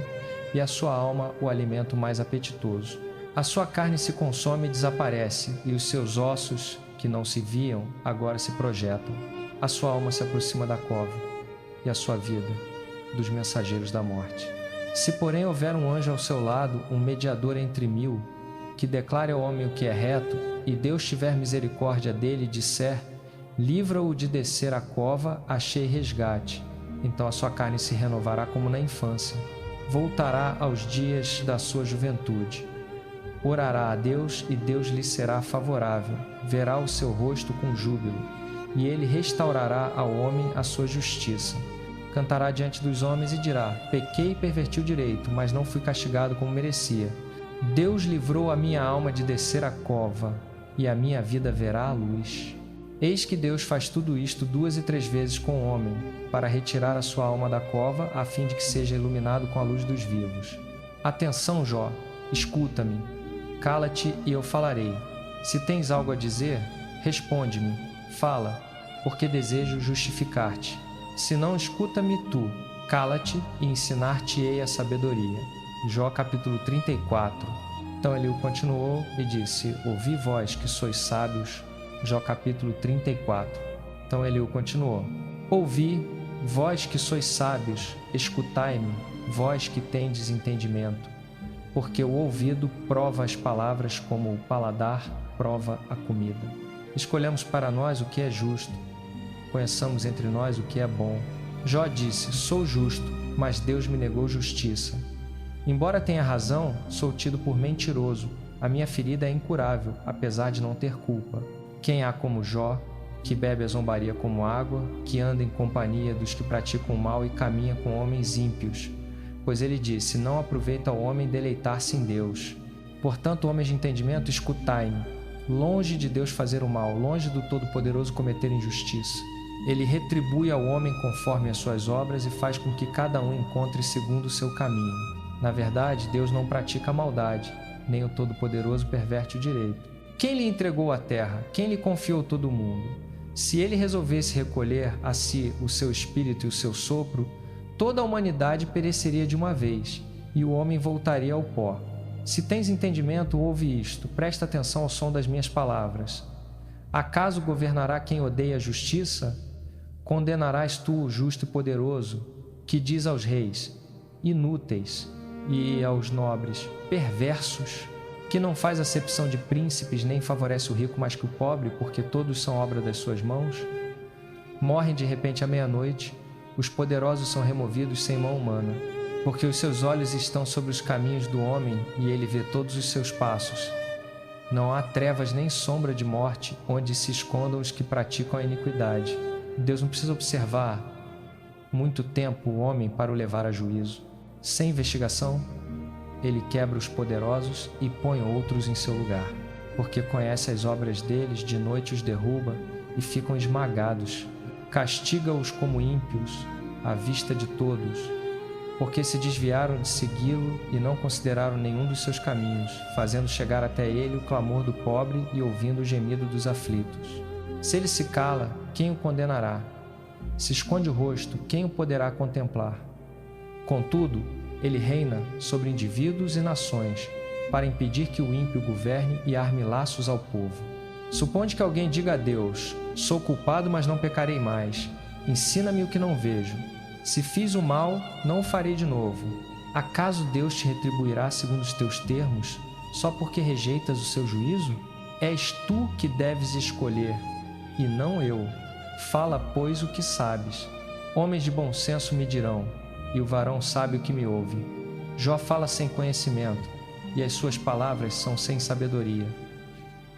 e a sua alma o alimento mais apetitoso. A sua carne se consome e desaparece, e os seus ossos, que não se viam, agora se projetam. A sua alma se aproxima da cova, e a sua vida dos mensageiros da morte. Se, porém, houver um anjo ao seu lado, um mediador entre 1000, que declare ao homem o que é reto, e Deus tiver misericórdia dele e disser: livra-o de descer a cova, achei resgate. Então a sua carne se renovará como na infância. Voltará aos dias da sua juventude. Orará a Deus e Deus lhe será favorável. Verá o seu rosto com júbilo, e ele restaurará ao homem a sua justiça. Cantará diante dos homens e dirá: pequei e perverti o direito, mas não fui castigado como merecia. Deus livrou a minha alma de descer a cova, e a minha vida verá a luz. Eis que Deus faz tudo isto 2 e 3 vezes com o homem, para retirar a sua alma da cova, a fim de que seja iluminado com a luz dos vivos. Atenção, Jó, escuta-me. Cala-te e eu falarei. Se tens algo a dizer, responde-me. Fala, porque desejo justificar-te. Se não, escuta-me tu, Cala-te e ensinar-te-ei a sabedoria. Jó capítulo 34. Então Eliú continuou e disse: ouvi vós que sois sábios. Jó capítulo 34. Então Eliú continuou: ouvi, vós que sois sábios, escutai-me, vós que tendes entendimento, porque o ouvido prova as palavras como o paladar prova a comida. Escolhamos para nós o que é justo, conheçamos entre nós o que é bom. Jó disse: sou justo, mas Deus me negou justiça. Embora tenha razão, sou tido por mentiroso. A minha ferida é incurável, apesar de não ter culpa. Quem há como Jó, que bebe a zombaria como água, que anda em companhia dos que praticam o mal e caminha com homens ímpios? Pois ele disse: não aproveita ao homem deleitar-se em Deus. Portanto, homens de entendimento, escutai-me. Longe de Deus fazer o mal, longe do Todo-Poderoso cometer injustiça. Ele retribui ao homem conforme as suas obras e faz com que cada um encontre segundo o seu caminho. Na verdade, Deus não pratica a maldade, nem o Todo-Poderoso perverte o direito. Quem lhe entregou a terra? Quem lhe confiou todo o mundo? Se ele resolvesse recolher a si o seu espírito e o seu sopro, toda a humanidade pereceria de uma vez, e o homem voltaria ao pó. Se tens entendimento, ouve isto, presta atenção ao som das minhas palavras. Acaso governará quem odeia a justiça? Condenarás tu o justo e poderoso, que diz aos reis: inúteis, e aos nobres: perversos, que não faz acepção de príncipes, nem favorece o rico mais que o pobre, porque todos são obra das suas mãos? Morrem de repente à meia-noite, os poderosos são removidos sem mão humana, porque os seus olhos estão sobre os caminhos do homem e ele vê todos os seus passos. Não há trevas nem sombra de morte onde se escondam os que praticam a iniquidade. Deus não precisa observar muito tempo o homem para o levar a juízo. Sem investigação, ele quebra os poderosos e põe outros em seu lugar, porque conhece as obras deles, de noite os derruba e ficam esmagados. Castiga-os como ímpios à vista de todos, porque se desviaram de segui-lo e não consideraram nenhum dos seus caminhos, fazendo chegar até ele o clamor do pobre e ouvindo o gemido dos aflitos. Se ele se cala, quem o condenará? Se esconde o rosto, quem o poderá contemplar? Contudo, ele reina sobre indivíduos e nações, para impedir que o ímpio governe e arme laços ao povo. Suponde que alguém diga a Deus: sou culpado, mas não pecarei mais. Ensina-me o que não vejo. Se fiz o mal, não o farei de novo. Acaso Deus te retribuirá segundo os teus termos, só porque rejeitas o seu juízo? És tu que deves escolher, e não eu. Fala, pois, o que sabes. Homens de bom senso me dirão, e o varão sábio que me ouve. Jó fala sem conhecimento, e as suas palavras são sem sabedoria.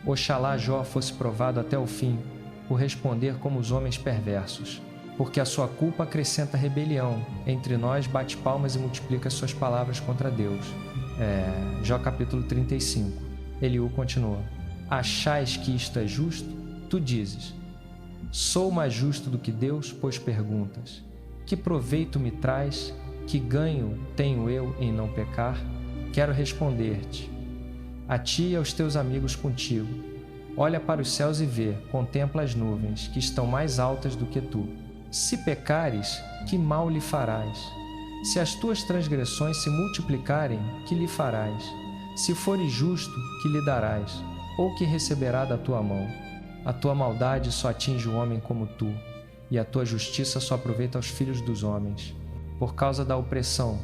Oxalá Jó fosse provado até o fim, por responder como os homens perversos, porque a sua culpa acrescenta rebelião. Entre nós bate palmas e multiplica as suas palavras contra Deus. Jó capítulo 35. Eliú continua: achais que isto é justo? Tu dizes: sou mais justo do que Deus, pois perguntas: que proveito me traz? Que ganho tenho eu em não pecar? Quero responder-te: a ti e aos teus amigos contigo. Olha para os céus e vê, contempla as nuvens, que estão mais altas do que tu. Se pecares, que mal lhe farás? Se as tuas transgressões se multiplicarem, que lhe farás? Se fores justo, que lhe darás? Ou que receberá da tua mão? A tua maldade só atinge o homem como tu, e a tua justiça só aproveita aos filhos dos homens. Por causa da opressão,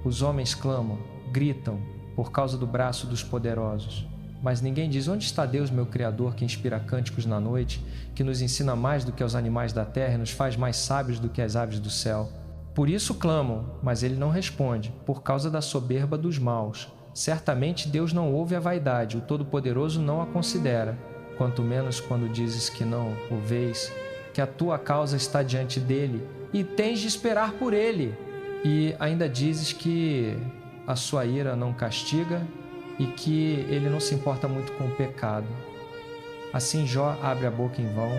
os homens clamam, gritam, por causa do braço dos poderosos. Mas ninguém diz: onde está Deus, meu Criador, que inspira cânticos na noite, que nos ensina mais do que os animais da terra e nos faz mais sábios do que as aves do céu? Por isso clamam, mas ele não responde, por causa da soberba dos maus. Certamente Deus não ouve a vaidade, o Todo-Poderoso não a considera, quanto menos quando dizes que não o vês, que a tua causa está diante dele e tens de esperar por ele. E ainda dizes que a sua ira não castiga e que ele não se importa muito com o pecado. Assim Jó abre a boca em vão,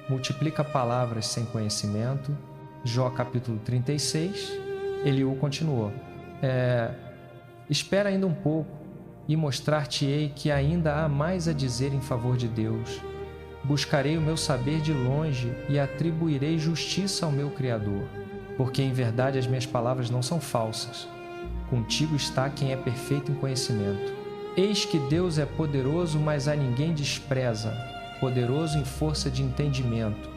multiplica palavras sem conhecimento. Jó capítulo 36. Eliú continuou: espera ainda um pouco e mostrar-te-ei que ainda há mais a dizer em favor de Deus. Buscarei o meu saber de longe e atribuirei justiça ao meu Criador. porque em verdade as minhas palavras não são falsas. Contigo está quem é perfeito em conhecimento. Eis que Deus é poderoso, mas a ninguém despreza, poderoso em força de entendimento.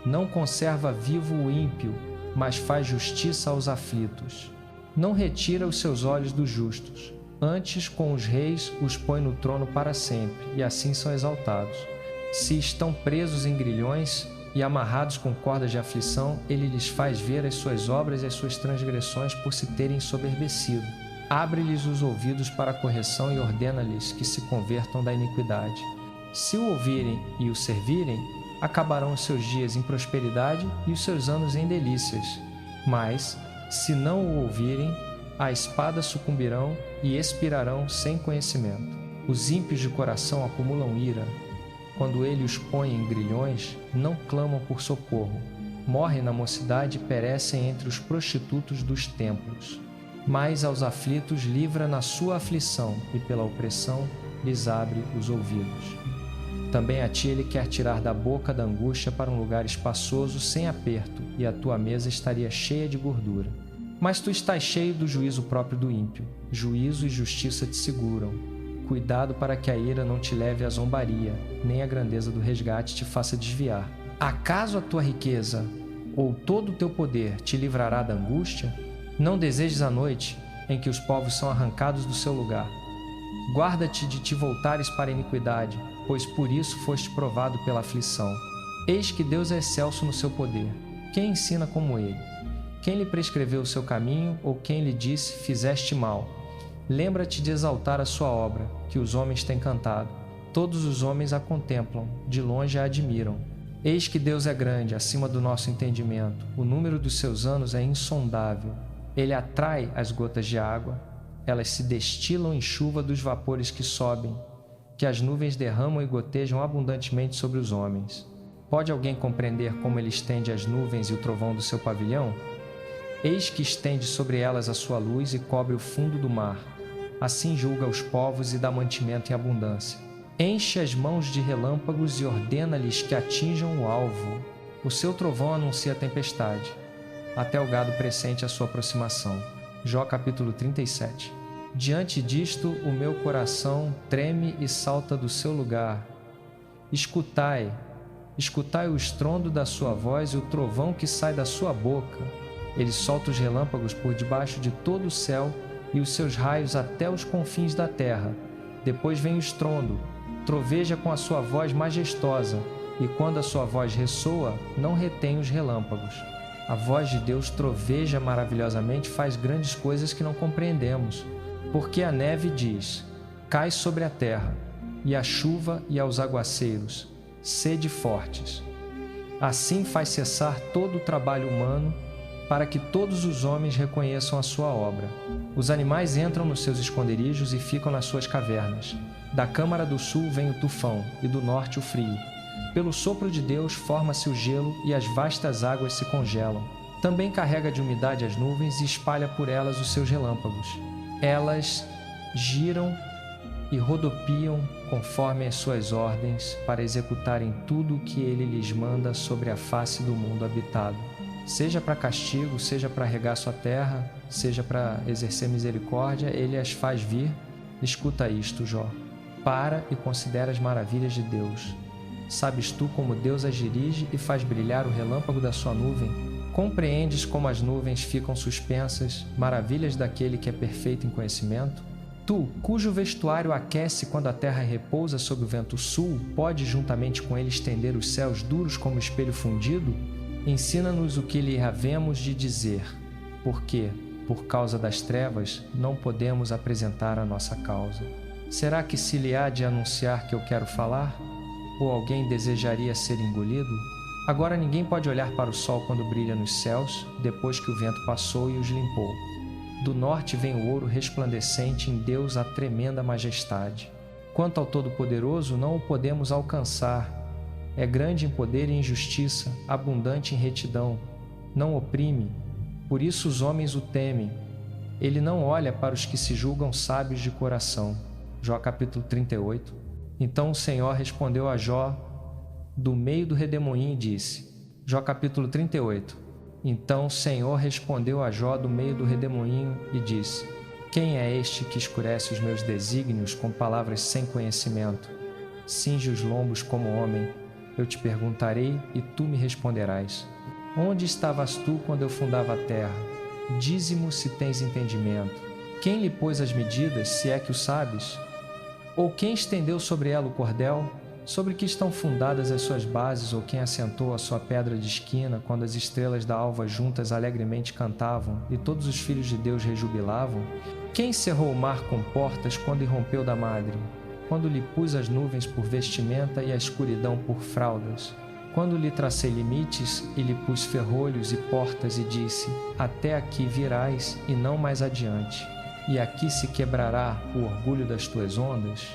Não conserva vivo o ímpio, mas faz justiça aos aflitos. Não retira os seus olhos dos justos. Antes, com os reis, os põe no trono para sempre, e assim são exaltados. Se estão presos em grilhões e amarrados com cordas de aflição, ele lhes faz ver as suas obras e as suas transgressões por se terem ensoberbecido. Abre-lhes os ouvidos para a correção e ordena-lhes que se convertam da iniquidade. Se o ouvirem e o servirem, acabarão os seus dias em prosperidade e os seus anos em delícias. Mas, se não o ouvirem, à espada sucumbirão e expirarão sem conhecimento. Os ímpios de coração acumulam ira. Quando ele os põe em grilhões, não clamam por socorro. Morrem na mocidade e perecem entre os prostitutos dos templos. Mas aos aflitos livra na sua aflição, e pela opressão lhes abre os ouvidos. Também a ti ele quer tirar da boca da angústia para um lugar espaçoso, sem aperto, e a tua mesa estaria cheia de gordura. Mas tu estás cheio do juízo próprio do ímpio. Juízo e justiça te seguram. Cuidado para que a ira não te leve à zombaria, nem a grandeza do resgate te faça desviar. Acaso a tua riqueza ou todo o teu poder te livrará da angústia? Não desejes a noite em que os povos são arrancados do seu lugar. Guarda-te de te voltares para a iniquidade, pois por isso foste provado pela aflição. Eis que Deus é excelso no seu poder. Quem ensina como ele? Quem lhe prescreveu o seu caminho, ou quem lhe disse, fizeste mal? Lembra-te de exaltar a sua obra, que os homens têm cantado. Todos os homens a contemplam, de longe a admiram. Eis que Deus é grande, acima do nosso entendimento. O número dos seus anos é insondável. Ele atrai as gotas de água. Elas se destilam em chuva dos vapores que sobem, que as nuvens derramam e gotejam abundantemente sobre os homens. Pode alguém compreender como ele estende as nuvens e o trovão do seu pavilhão? Eis que estende sobre elas a sua luz e cobre o fundo do mar. Assim julga os povos e dá mantimento em abundância. Enche as mãos de relâmpagos e ordena-lhes que atinjam o alvo. O seu trovão anuncia a tempestade. Até o gado pressente a sua aproximação. Jó capítulo 37. Diante disto, o meu coração treme e salta do seu lugar. Escutai o estrondo da sua voz e o trovão que sai da sua boca. Ele solta os relâmpagos por debaixo de todo o céu e os seus raios até os confins da terra. Depois vem o estrondo, troveja com a sua voz majestosa, e quando a sua voz ressoa, não retém os relâmpagos. A voz de Deus troveja maravilhosamente, faz grandes coisas que não compreendemos. Porque a neve diz, cai sobre a terra, e a chuva e aos aguaceiros, sede fortes. Assim faz cessar todo o trabalho humano, para que todos os homens reconheçam a sua obra. Os animais entram nos seus esconderijos e ficam nas suas cavernas. Da câmara do sul vem o tufão, e do norte o frio. Pelo sopro de Deus forma-se o gelo e as vastas águas se congelam. Também carrega de umidade as nuvens e espalha por elas os seus relâmpagos. Elas giram e rodopiam conforme as suas ordens para executarem tudo o que ele lhes manda sobre a face do mundo habitado. Seja para castigo, seja para regar sua terra, seja para exercer misericórdia, ele as faz vir. Escuta isto, Jó. Para e considera as maravilhas de Deus. Sabes tu como Deus as dirige e faz brilhar o relâmpago da sua nuvem? Compreendes como as nuvens ficam suspensas, maravilhas daquele que é perfeito em conhecimento? Tu, cujo vestuário aquece quando a terra repousa sob o vento sul, pode juntamente com ele estender os céus duros como espelho fundido? Ensina-nos o que lhe havemos de dizer, porque, por causa das trevas, não podemos apresentar a nossa causa. Será que se lhe há de anunciar que eu quero falar? Ou alguém desejaria ser engolido? Agora ninguém pode olhar para o sol quando brilha nos céus, depois que o vento passou e os limpou. Do norte vem o ouro resplandecente, em Deus a tremenda majestade. Quanto ao Todo-Poderoso, não o podemos alcançar. É grande em poder e em justiça, abundante em retidão. Não oprime, por isso os homens o temem. Ele não olha para os que se julgam sábios de coração. Jó capítulo 38. Então o Senhor respondeu a Jó do meio do redemoinho e disse, Jó capítulo 38. Então o Senhor respondeu a Jó do meio do redemoinho e disse: Quem é este que escurece os meus desígnios com palavras sem conhecimento? Cinge os lombos como homem. Eu te perguntarei e tu me responderás. Onde estavas tu quando eu fundava a terra? Dize-mo se tens entendimento. Quem lhe pôs as medidas, se é que o sabes? Ou quem estendeu sobre ela o cordel? Sobre que estão fundadas as suas bases, ou quem assentou a sua pedra de esquina, quando as estrelas da alva juntas alegremente cantavam, e todos os filhos de Deus rejubilavam? Quem cerrou o mar com portas, quando irrompeu da madre? Quando lhe pus as nuvens por vestimenta e a escuridão por fraldas? Quando lhe tracei limites e lhe pus ferrolhos e portas e disse: Até aqui virás e não mais adiante, e aqui se quebrará o orgulho das tuas ondas?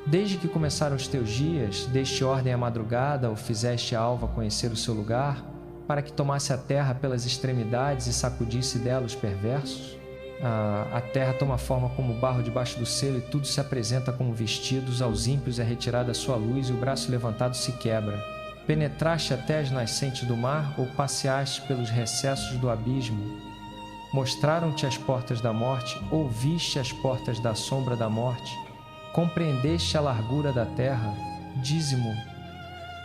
Desde que começaram os teus dias, deste ordem à madrugada, ou fizeste a alva conhecer o seu lugar, para que tomasse a terra pelas extremidades e sacudisse dela os perversos? A terra toma forma como barro debaixo do selo, e tudo se apresenta como vestidos. Aos ímpios é retirada a sua luz, e o braço levantado se quebra. Penetraste até as nascentes do mar, ou passeaste pelos recessos do abismo? Mostraram-te as portas da morte, ou viste as portas da sombra da morte? Compreendeste a largura da terra? Dize-mo,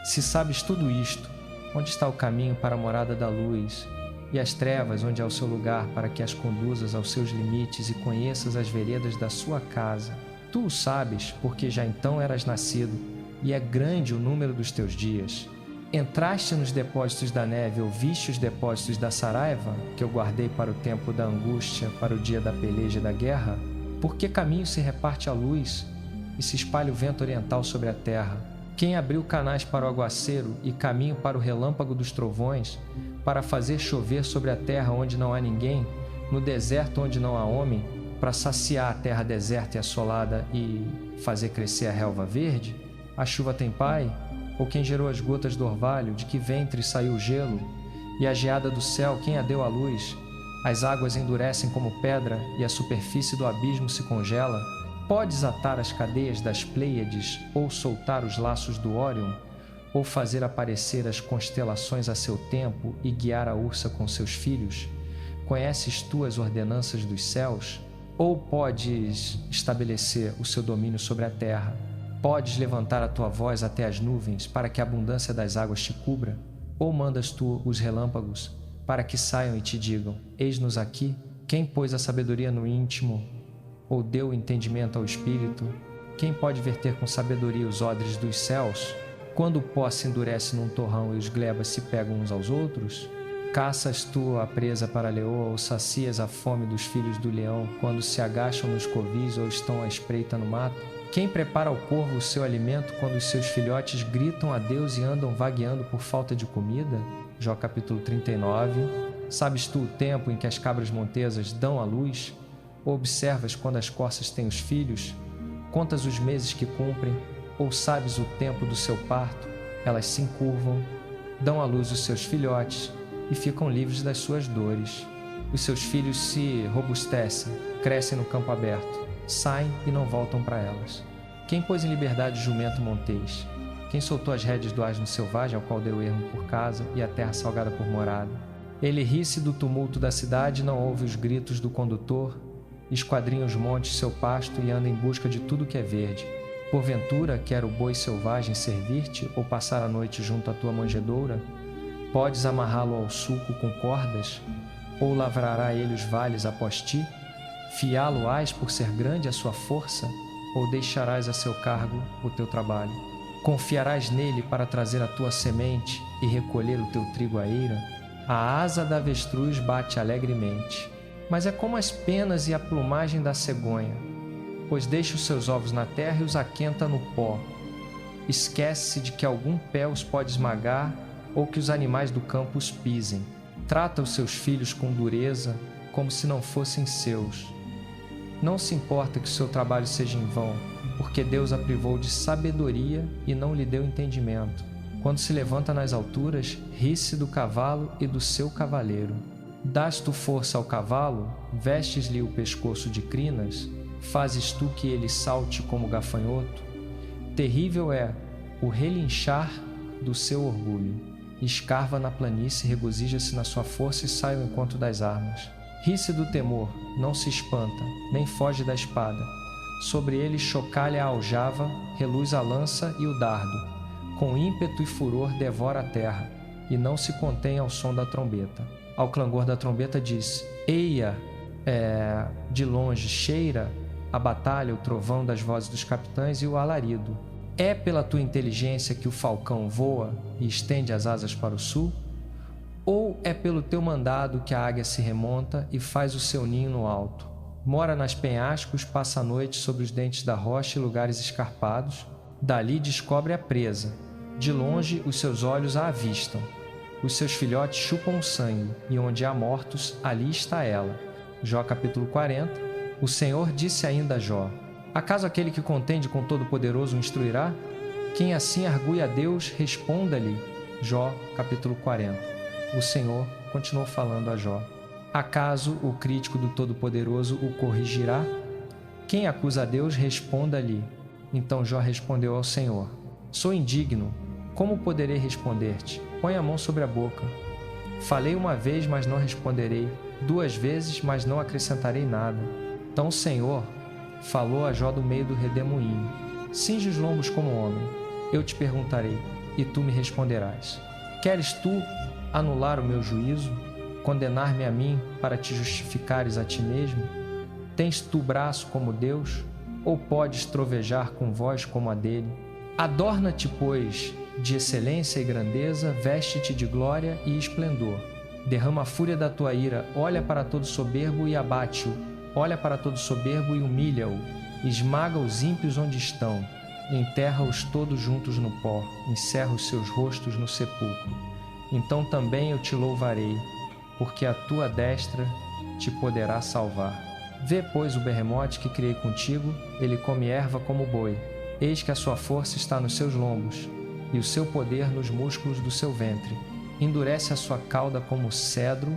se sabes tudo isto, onde está o caminho para a morada da luz, e as trevas, onde é o seu lugar, para que as conduzas aos seus limites e conheças as veredas da sua casa? Tu o sabes, porque já então eras nascido, e é grande o número dos teus dias. Entraste nos depósitos da neve, ou viste os depósitos da saraiva, que eu guardei para o tempo da angústia, para o dia da peleja e da guerra? Por que caminho se reparte a luz e se espalha o vento oriental sobre a terra? Quem abriu canais para o aguaceiro e caminho para o relâmpago dos trovões, para fazer chover sobre a terra onde não há ninguém, no deserto onde não há homem, para saciar a terra deserta e assolada e fazer crescer a relva verde? A chuva tem pai? Ou quem gerou as gotas do orvalho? De que ventre saiu o gelo? E a geada do céu, quem a deu à luz? As águas endurecem como pedra e a superfície do abismo se congela. Podes atar as cadeias das Pleiades, ou soltar os laços do Órion, ou fazer aparecer as constelações a seu tempo e guiar a ursa com seus filhos? Conheces tu as ordenanças dos céus? Ou podes estabelecer o seu domínio sobre a terra? Podes levantar a tua voz até as nuvens, para que a abundância das águas te cubra? Ou mandas tu os relâmpagos, para que saiam e te digam: Eis-nos aqui? Quem pôs a sabedoria no íntimo, ou deu o entendimento ao espírito? Quem pode verter com sabedoria os odres dos céus? Quando o pó se endurece num torrão e os glebas se pegam uns aos outros? Caças tu a presa para a leoa, ou sacias a fome dos filhos do leão, quando se agacham nos covis ou estão à espreita no mato? Quem prepara ao corvo o seu alimento quando os seus filhotes gritam a Deus e andam vagueando por falta de comida? Jó capítulo 39. Sabes tu o tempo em que as cabras montesas dão à luz? Ou observas quando as corças têm os filhos? Contas os meses que cumprem? Ou sabes o tempo do seu parto? Elas se encurvam, dão à luz os seus filhotes e ficam livres das suas dores. Os seus filhos se robustecem, crescem no campo aberto, saem e não voltam para elas. Quem pôs em liberdade o jumento montês? Quem soltou as rédeas do asno selvagem, ao qual deu ermo por casa e a terra salgada por morada? Ele ri-se do tumulto da cidade, não ouve os gritos do condutor, esquadrinha os montes seu pasto e anda em busca de tudo que é verde. Porventura, quer o boi selvagem servir-te, ou passar a noite junto à tua manjedoura? Podes amarrá-lo ao sulco com cordas? Ou lavrará ele os vales após ti? Fiá-lo-ás por ser grande a sua força? Ou deixarás a seu cargo o teu trabalho? Confiarás nele para trazer a tua semente e recolher o teu trigo à eira? A asa da avestruz bate alegremente, mas é como as penas e a plumagem da cegonha, pois deixa os seus ovos na terra e os aquenta no pó. Esquece-se de que algum pé os pode esmagar ou que os animais do campo os pisem. Trata os seus filhos com dureza, como se não fossem seus. Não se importa que o seu trabalho seja em vão, porque Deus a privou de sabedoria e não lhe deu entendimento. Quando se levanta nas alturas, ri-se do cavalo e do seu cavaleiro. Dás tu força ao cavalo, vestes-lhe o pescoço de crinas, fazes tu que ele salte como gafanhoto? Terrível é o relinchar do seu orgulho, escarva na planície, regozija-se na sua força e sai ao encontro das armas. Ri-se do temor, não se espanta, nem foge da espada. Sobre ele chocalha a aljava, reluz a lança e o dardo. Com ímpeto e furor devora a terra, e não se contém ao som da trombeta. Ao clangor da trombeta diz: eia! De longe cheira a batalha, o trovão das vozes dos capitães e o alarido. É pela tua inteligência que o falcão voa e estende as asas para o sul? Ou é pelo teu mandado que a águia se remonta e faz o seu ninho no alto? Mora nas penhascos, passa a noite sobre os dentes da rocha e lugares escarpados. Dali descobre a presa. De longe os seus olhos a avistam. Os seus filhotes chupam o sangue, e onde há mortos, ali está ela. Jó capítulo 40. O Senhor disse ainda a Jó: acaso aquele que contende com Todo-Poderoso o instruirá? Quem assim argui a Deus, responda-lhe. Jó capítulo 40. O Senhor continuou falando a Jó: acaso o crítico do Todo-Poderoso o corrigirá? Quem acusa a Deus, responda-lhe. Então Jó respondeu ao Senhor: sou indigno, como poderei responder-te? Põe a mão sobre a boca. Falei uma vez, mas não responderei, 2 vezes, mas não acrescentarei nada. Então o Senhor falou a Jó do meio do redemoinho: cinge os lombos como homem. Eu te perguntarei, e tu me responderás. Queres tu anular o meu juízo, condenar-me a mim para te justificares a ti mesmo? Tens tu braço como Deus, ou podes trovejar com voz como a dele? Adorna-te, pois, de excelência e grandeza, veste-te de glória e esplendor. Derrama a fúria da tua ira, olha para todo soberbo e abate-o, olha para todo soberbo e humilha-o, esmaga os ímpios onde estão, enterra-os todos juntos no pó, encerra os seus rostos no sepulcro. Então também eu te louvarei, porque a tua destra te poderá salvar. Vê, pois, o berremote que criei contigo, ele come erva como boi. Eis que a sua força está nos seus lombos, e o seu poder nos músculos do seu ventre. Endurece a sua cauda como cedro,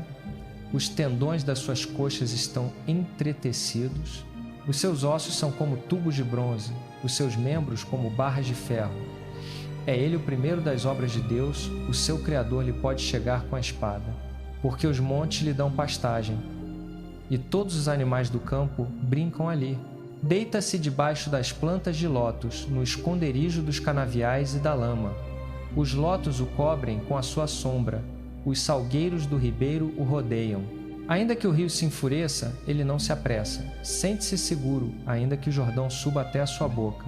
os tendões das suas coxas estão entretecidos, os seus ossos são como tubos de bronze, os seus membros como barras de ferro. É ele o primeiro das obras de Deus, o seu Criador lhe pode chegar com a espada, porque os montes lhe dão pastagem, e todos os animais do campo brincam ali. Deita-se debaixo das plantas de lótus, no esconderijo dos canaviais e da lama. Os lótus o cobrem com a sua sombra, os salgueiros do ribeiro o rodeiam. Ainda que o rio se enfureça, ele não se apressa. Sente-se seguro, ainda que o Jordão suba até a sua boca.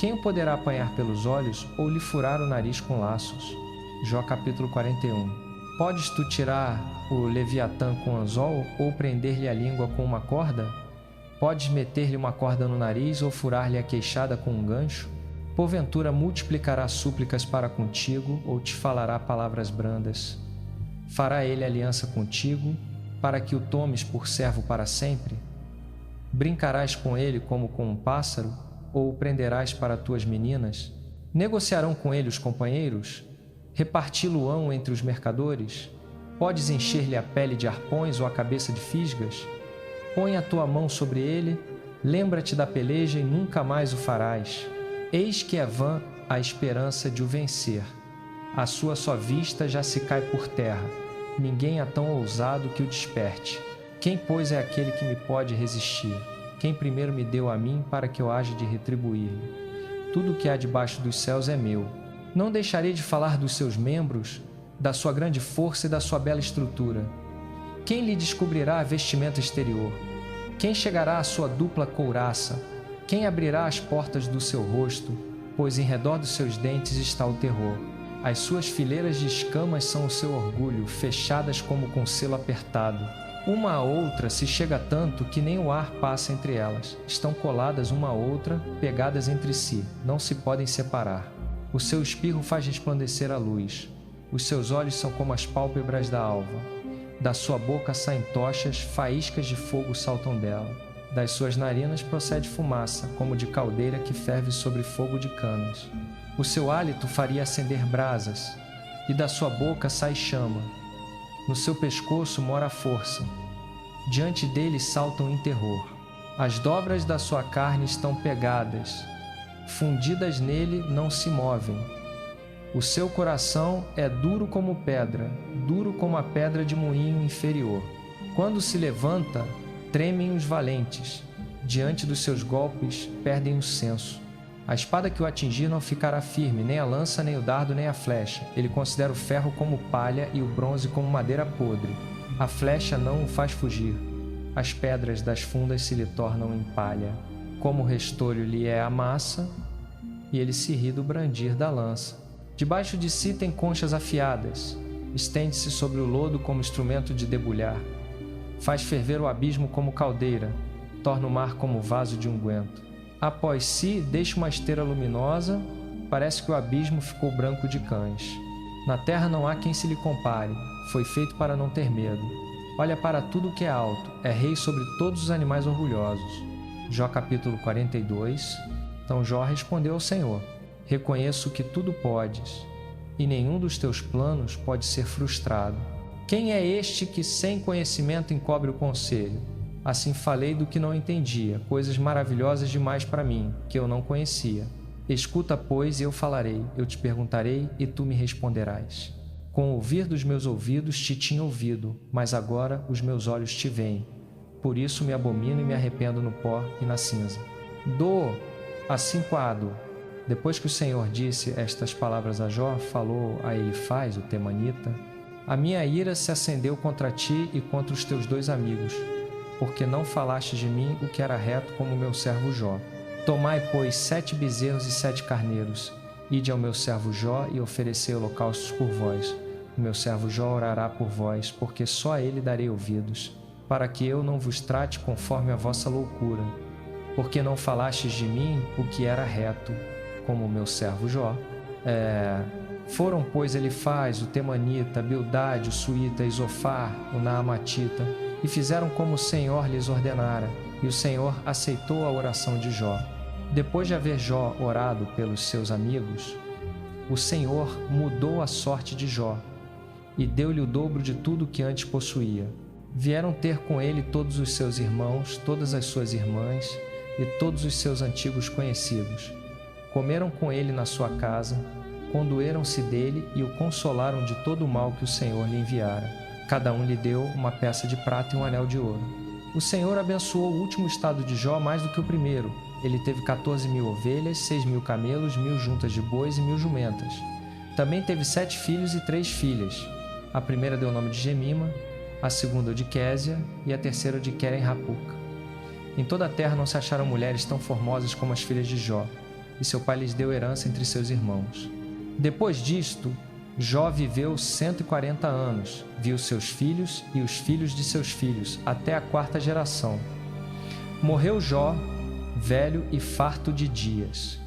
Quem o poderá apanhar pelos olhos ou lhe furar o nariz com laços? Jó capítulo 41. Podes tu tirar o Leviatã com anzol ou prender-lhe a língua com uma corda? Podes meter-lhe uma corda no nariz ou furar-lhe a queixada com um gancho? Porventura multiplicará súplicas para contigo ou te falará palavras brandas? Fará ele aliança contigo, para que o tomes por servo para sempre? Brincarás com ele como com um pássaro, ou o prenderás para tuas meninas? Negociarão com ele os companheiros? Reparti-lo-ão entre os mercadores? Podes encher-lhe a pele de arpões ou a cabeça de fisgas? Põe a tua mão sobre ele, lembra-te da peleja e nunca mais o farás. Eis que é vã a esperança de o vencer. A sua só vista já se cai por terra. Ninguém é tão ousado que o desperte. Quem, pois, é aquele que me pode resistir? Quem primeiro me deu a mim para que eu haja de retribuir-lhe? Tudo o que há debaixo dos céus é meu. Não deixarei de falar dos seus membros, da sua grande força e da sua bela estrutura. Quem lhe descobrirá a vestimenta exterior? Quem chegará à sua dupla couraça? Quem abrirá as portas do seu rosto? Pois em redor dos seus dentes está o terror. As suas fileiras de escamas são o seu orgulho, fechadas como com selo apertado. Uma a outra se chega tanto que nem o ar passa entre elas. Estão coladas uma a outra, pegadas entre si, não se podem separar. O seu espirro faz resplandecer a luz. Os seus olhos são como as pálpebras da alva. Da sua boca saem tochas, faíscas de fogo saltam dela. Das suas narinas procede fumaça, como de caldeira que ferve sobre fogo de canas. O seu hálito faria acender brasas, e da sua boca sai chama. No seu pescoço mora a força. Diante dele saltam em terror. As dobras da sua carne estão pegadas. Fundidas nele não se movem. O seu coração é duro como pedra, duro como a pedra de moinho inferior. Quando se levanta, tremem os valentes. Diante dos seus golpes, perdem o senso. A espada que o atingir não ficará firme, nem a lança, nem o dardo, nem a flecha. Ele considera o ferro como palha e o bronze como madeira podre. A flecha não o faz fugir. As pedras das fundas se lhe tornam em palha. Como restolho lhe é a massa, e ele se ri do brandir da lança. Debaixo de si tem conchas afiadas. Estende-se sobre o lodo como instrumento de debulhar. Faz ferver o abismo como caldeira. Torna o mar como vaso de unguento. Após si, deixa uma esteira luminosa. Parece que o abismo ficou branco de cães. Na terra não há quem se lhe compare. Foi feito para não ter medo. Olha para tudo o que é alto. É rei sobre todos os animais orgulhosos. Jó capítulo 42. Então Jó respondeu ao Senhor: reconheço que tudo podes, e nenhum dos teus planos pode ser frustrado. Quem é este que sem conhecimento encobre o conselho? Assim falei do que não entendia, coisas maravilhosas demais para mim, que eu não conhecia. Escuta, pois, e eu falarei, eu te perguntarei, e tu me responderás. Com o ouvir dos meus ouvidos te tinha ouvido, mas agora os meus olhos te veem. Por isso me abomino e me arrependo no pó e na cinza. Assim quadro. Depois que o Senhor disse estas palavras a Jó, falou a Elifaz, o temanita: a minha ira se acendeu contra ti e contra os teus 2 amigos, porque não falaste de mim o que era reto como meu servo Jó. Tomai, pois, 7 bezerros e 7 carneiros. Ide ao meu servo Jó e oferecei holocaustos por vós. O meu servo Jó orará por vós, porque só a ele darei ouvidos, para que eu não vos trate conforme a vossa loucura. Porque não falastes de mim o que era reto, como o meu servo Jó. Foram, pois, Elifaz, o temanita, Bildade, o suíta, Isofar, o naamatita, e fizeram como o Senhor lhes ordenara, e o Senhor aceitou a oração de Jó. Depois de haver Jó orado pelos seus amigos, o Senhor mudou a sorte de Jó, e deu-lhe o dobro de tudo que antes possuía. Vieram ter com ele todos os seus irmãos, todas as suas irmãs, e todos os seus antigos conhecidos. Comeram com ele na sua casa, condoeram-se dele e o consolaram de todo o mal que o Senhor lhe enviara. Cada um lhe deu uma peça de prata e um anel de ouro. O Senhor abençoou o último estado de Jó mais do que o primeiro. Ele teve 14.000 ovelhas, 6.000 camelos, 1.000 juntas de bois e 1.000 jumentas. Também teve 7 filhos e 3 filhas. A primeira deu o nome de Gemima, a segunda o de Késia e a terceira o de Queren-Hapuca. Em toda a terra não se acharam mulheres tão formosas como as filhas de Jó, e seu pai lhes deu herança entre seus irmãos. Depois disto, Jó viveu 140 anos, viu seus filhos e os filhos de seus filhos, até a 4ª geração. Morreu Jó, velho e farto de dias.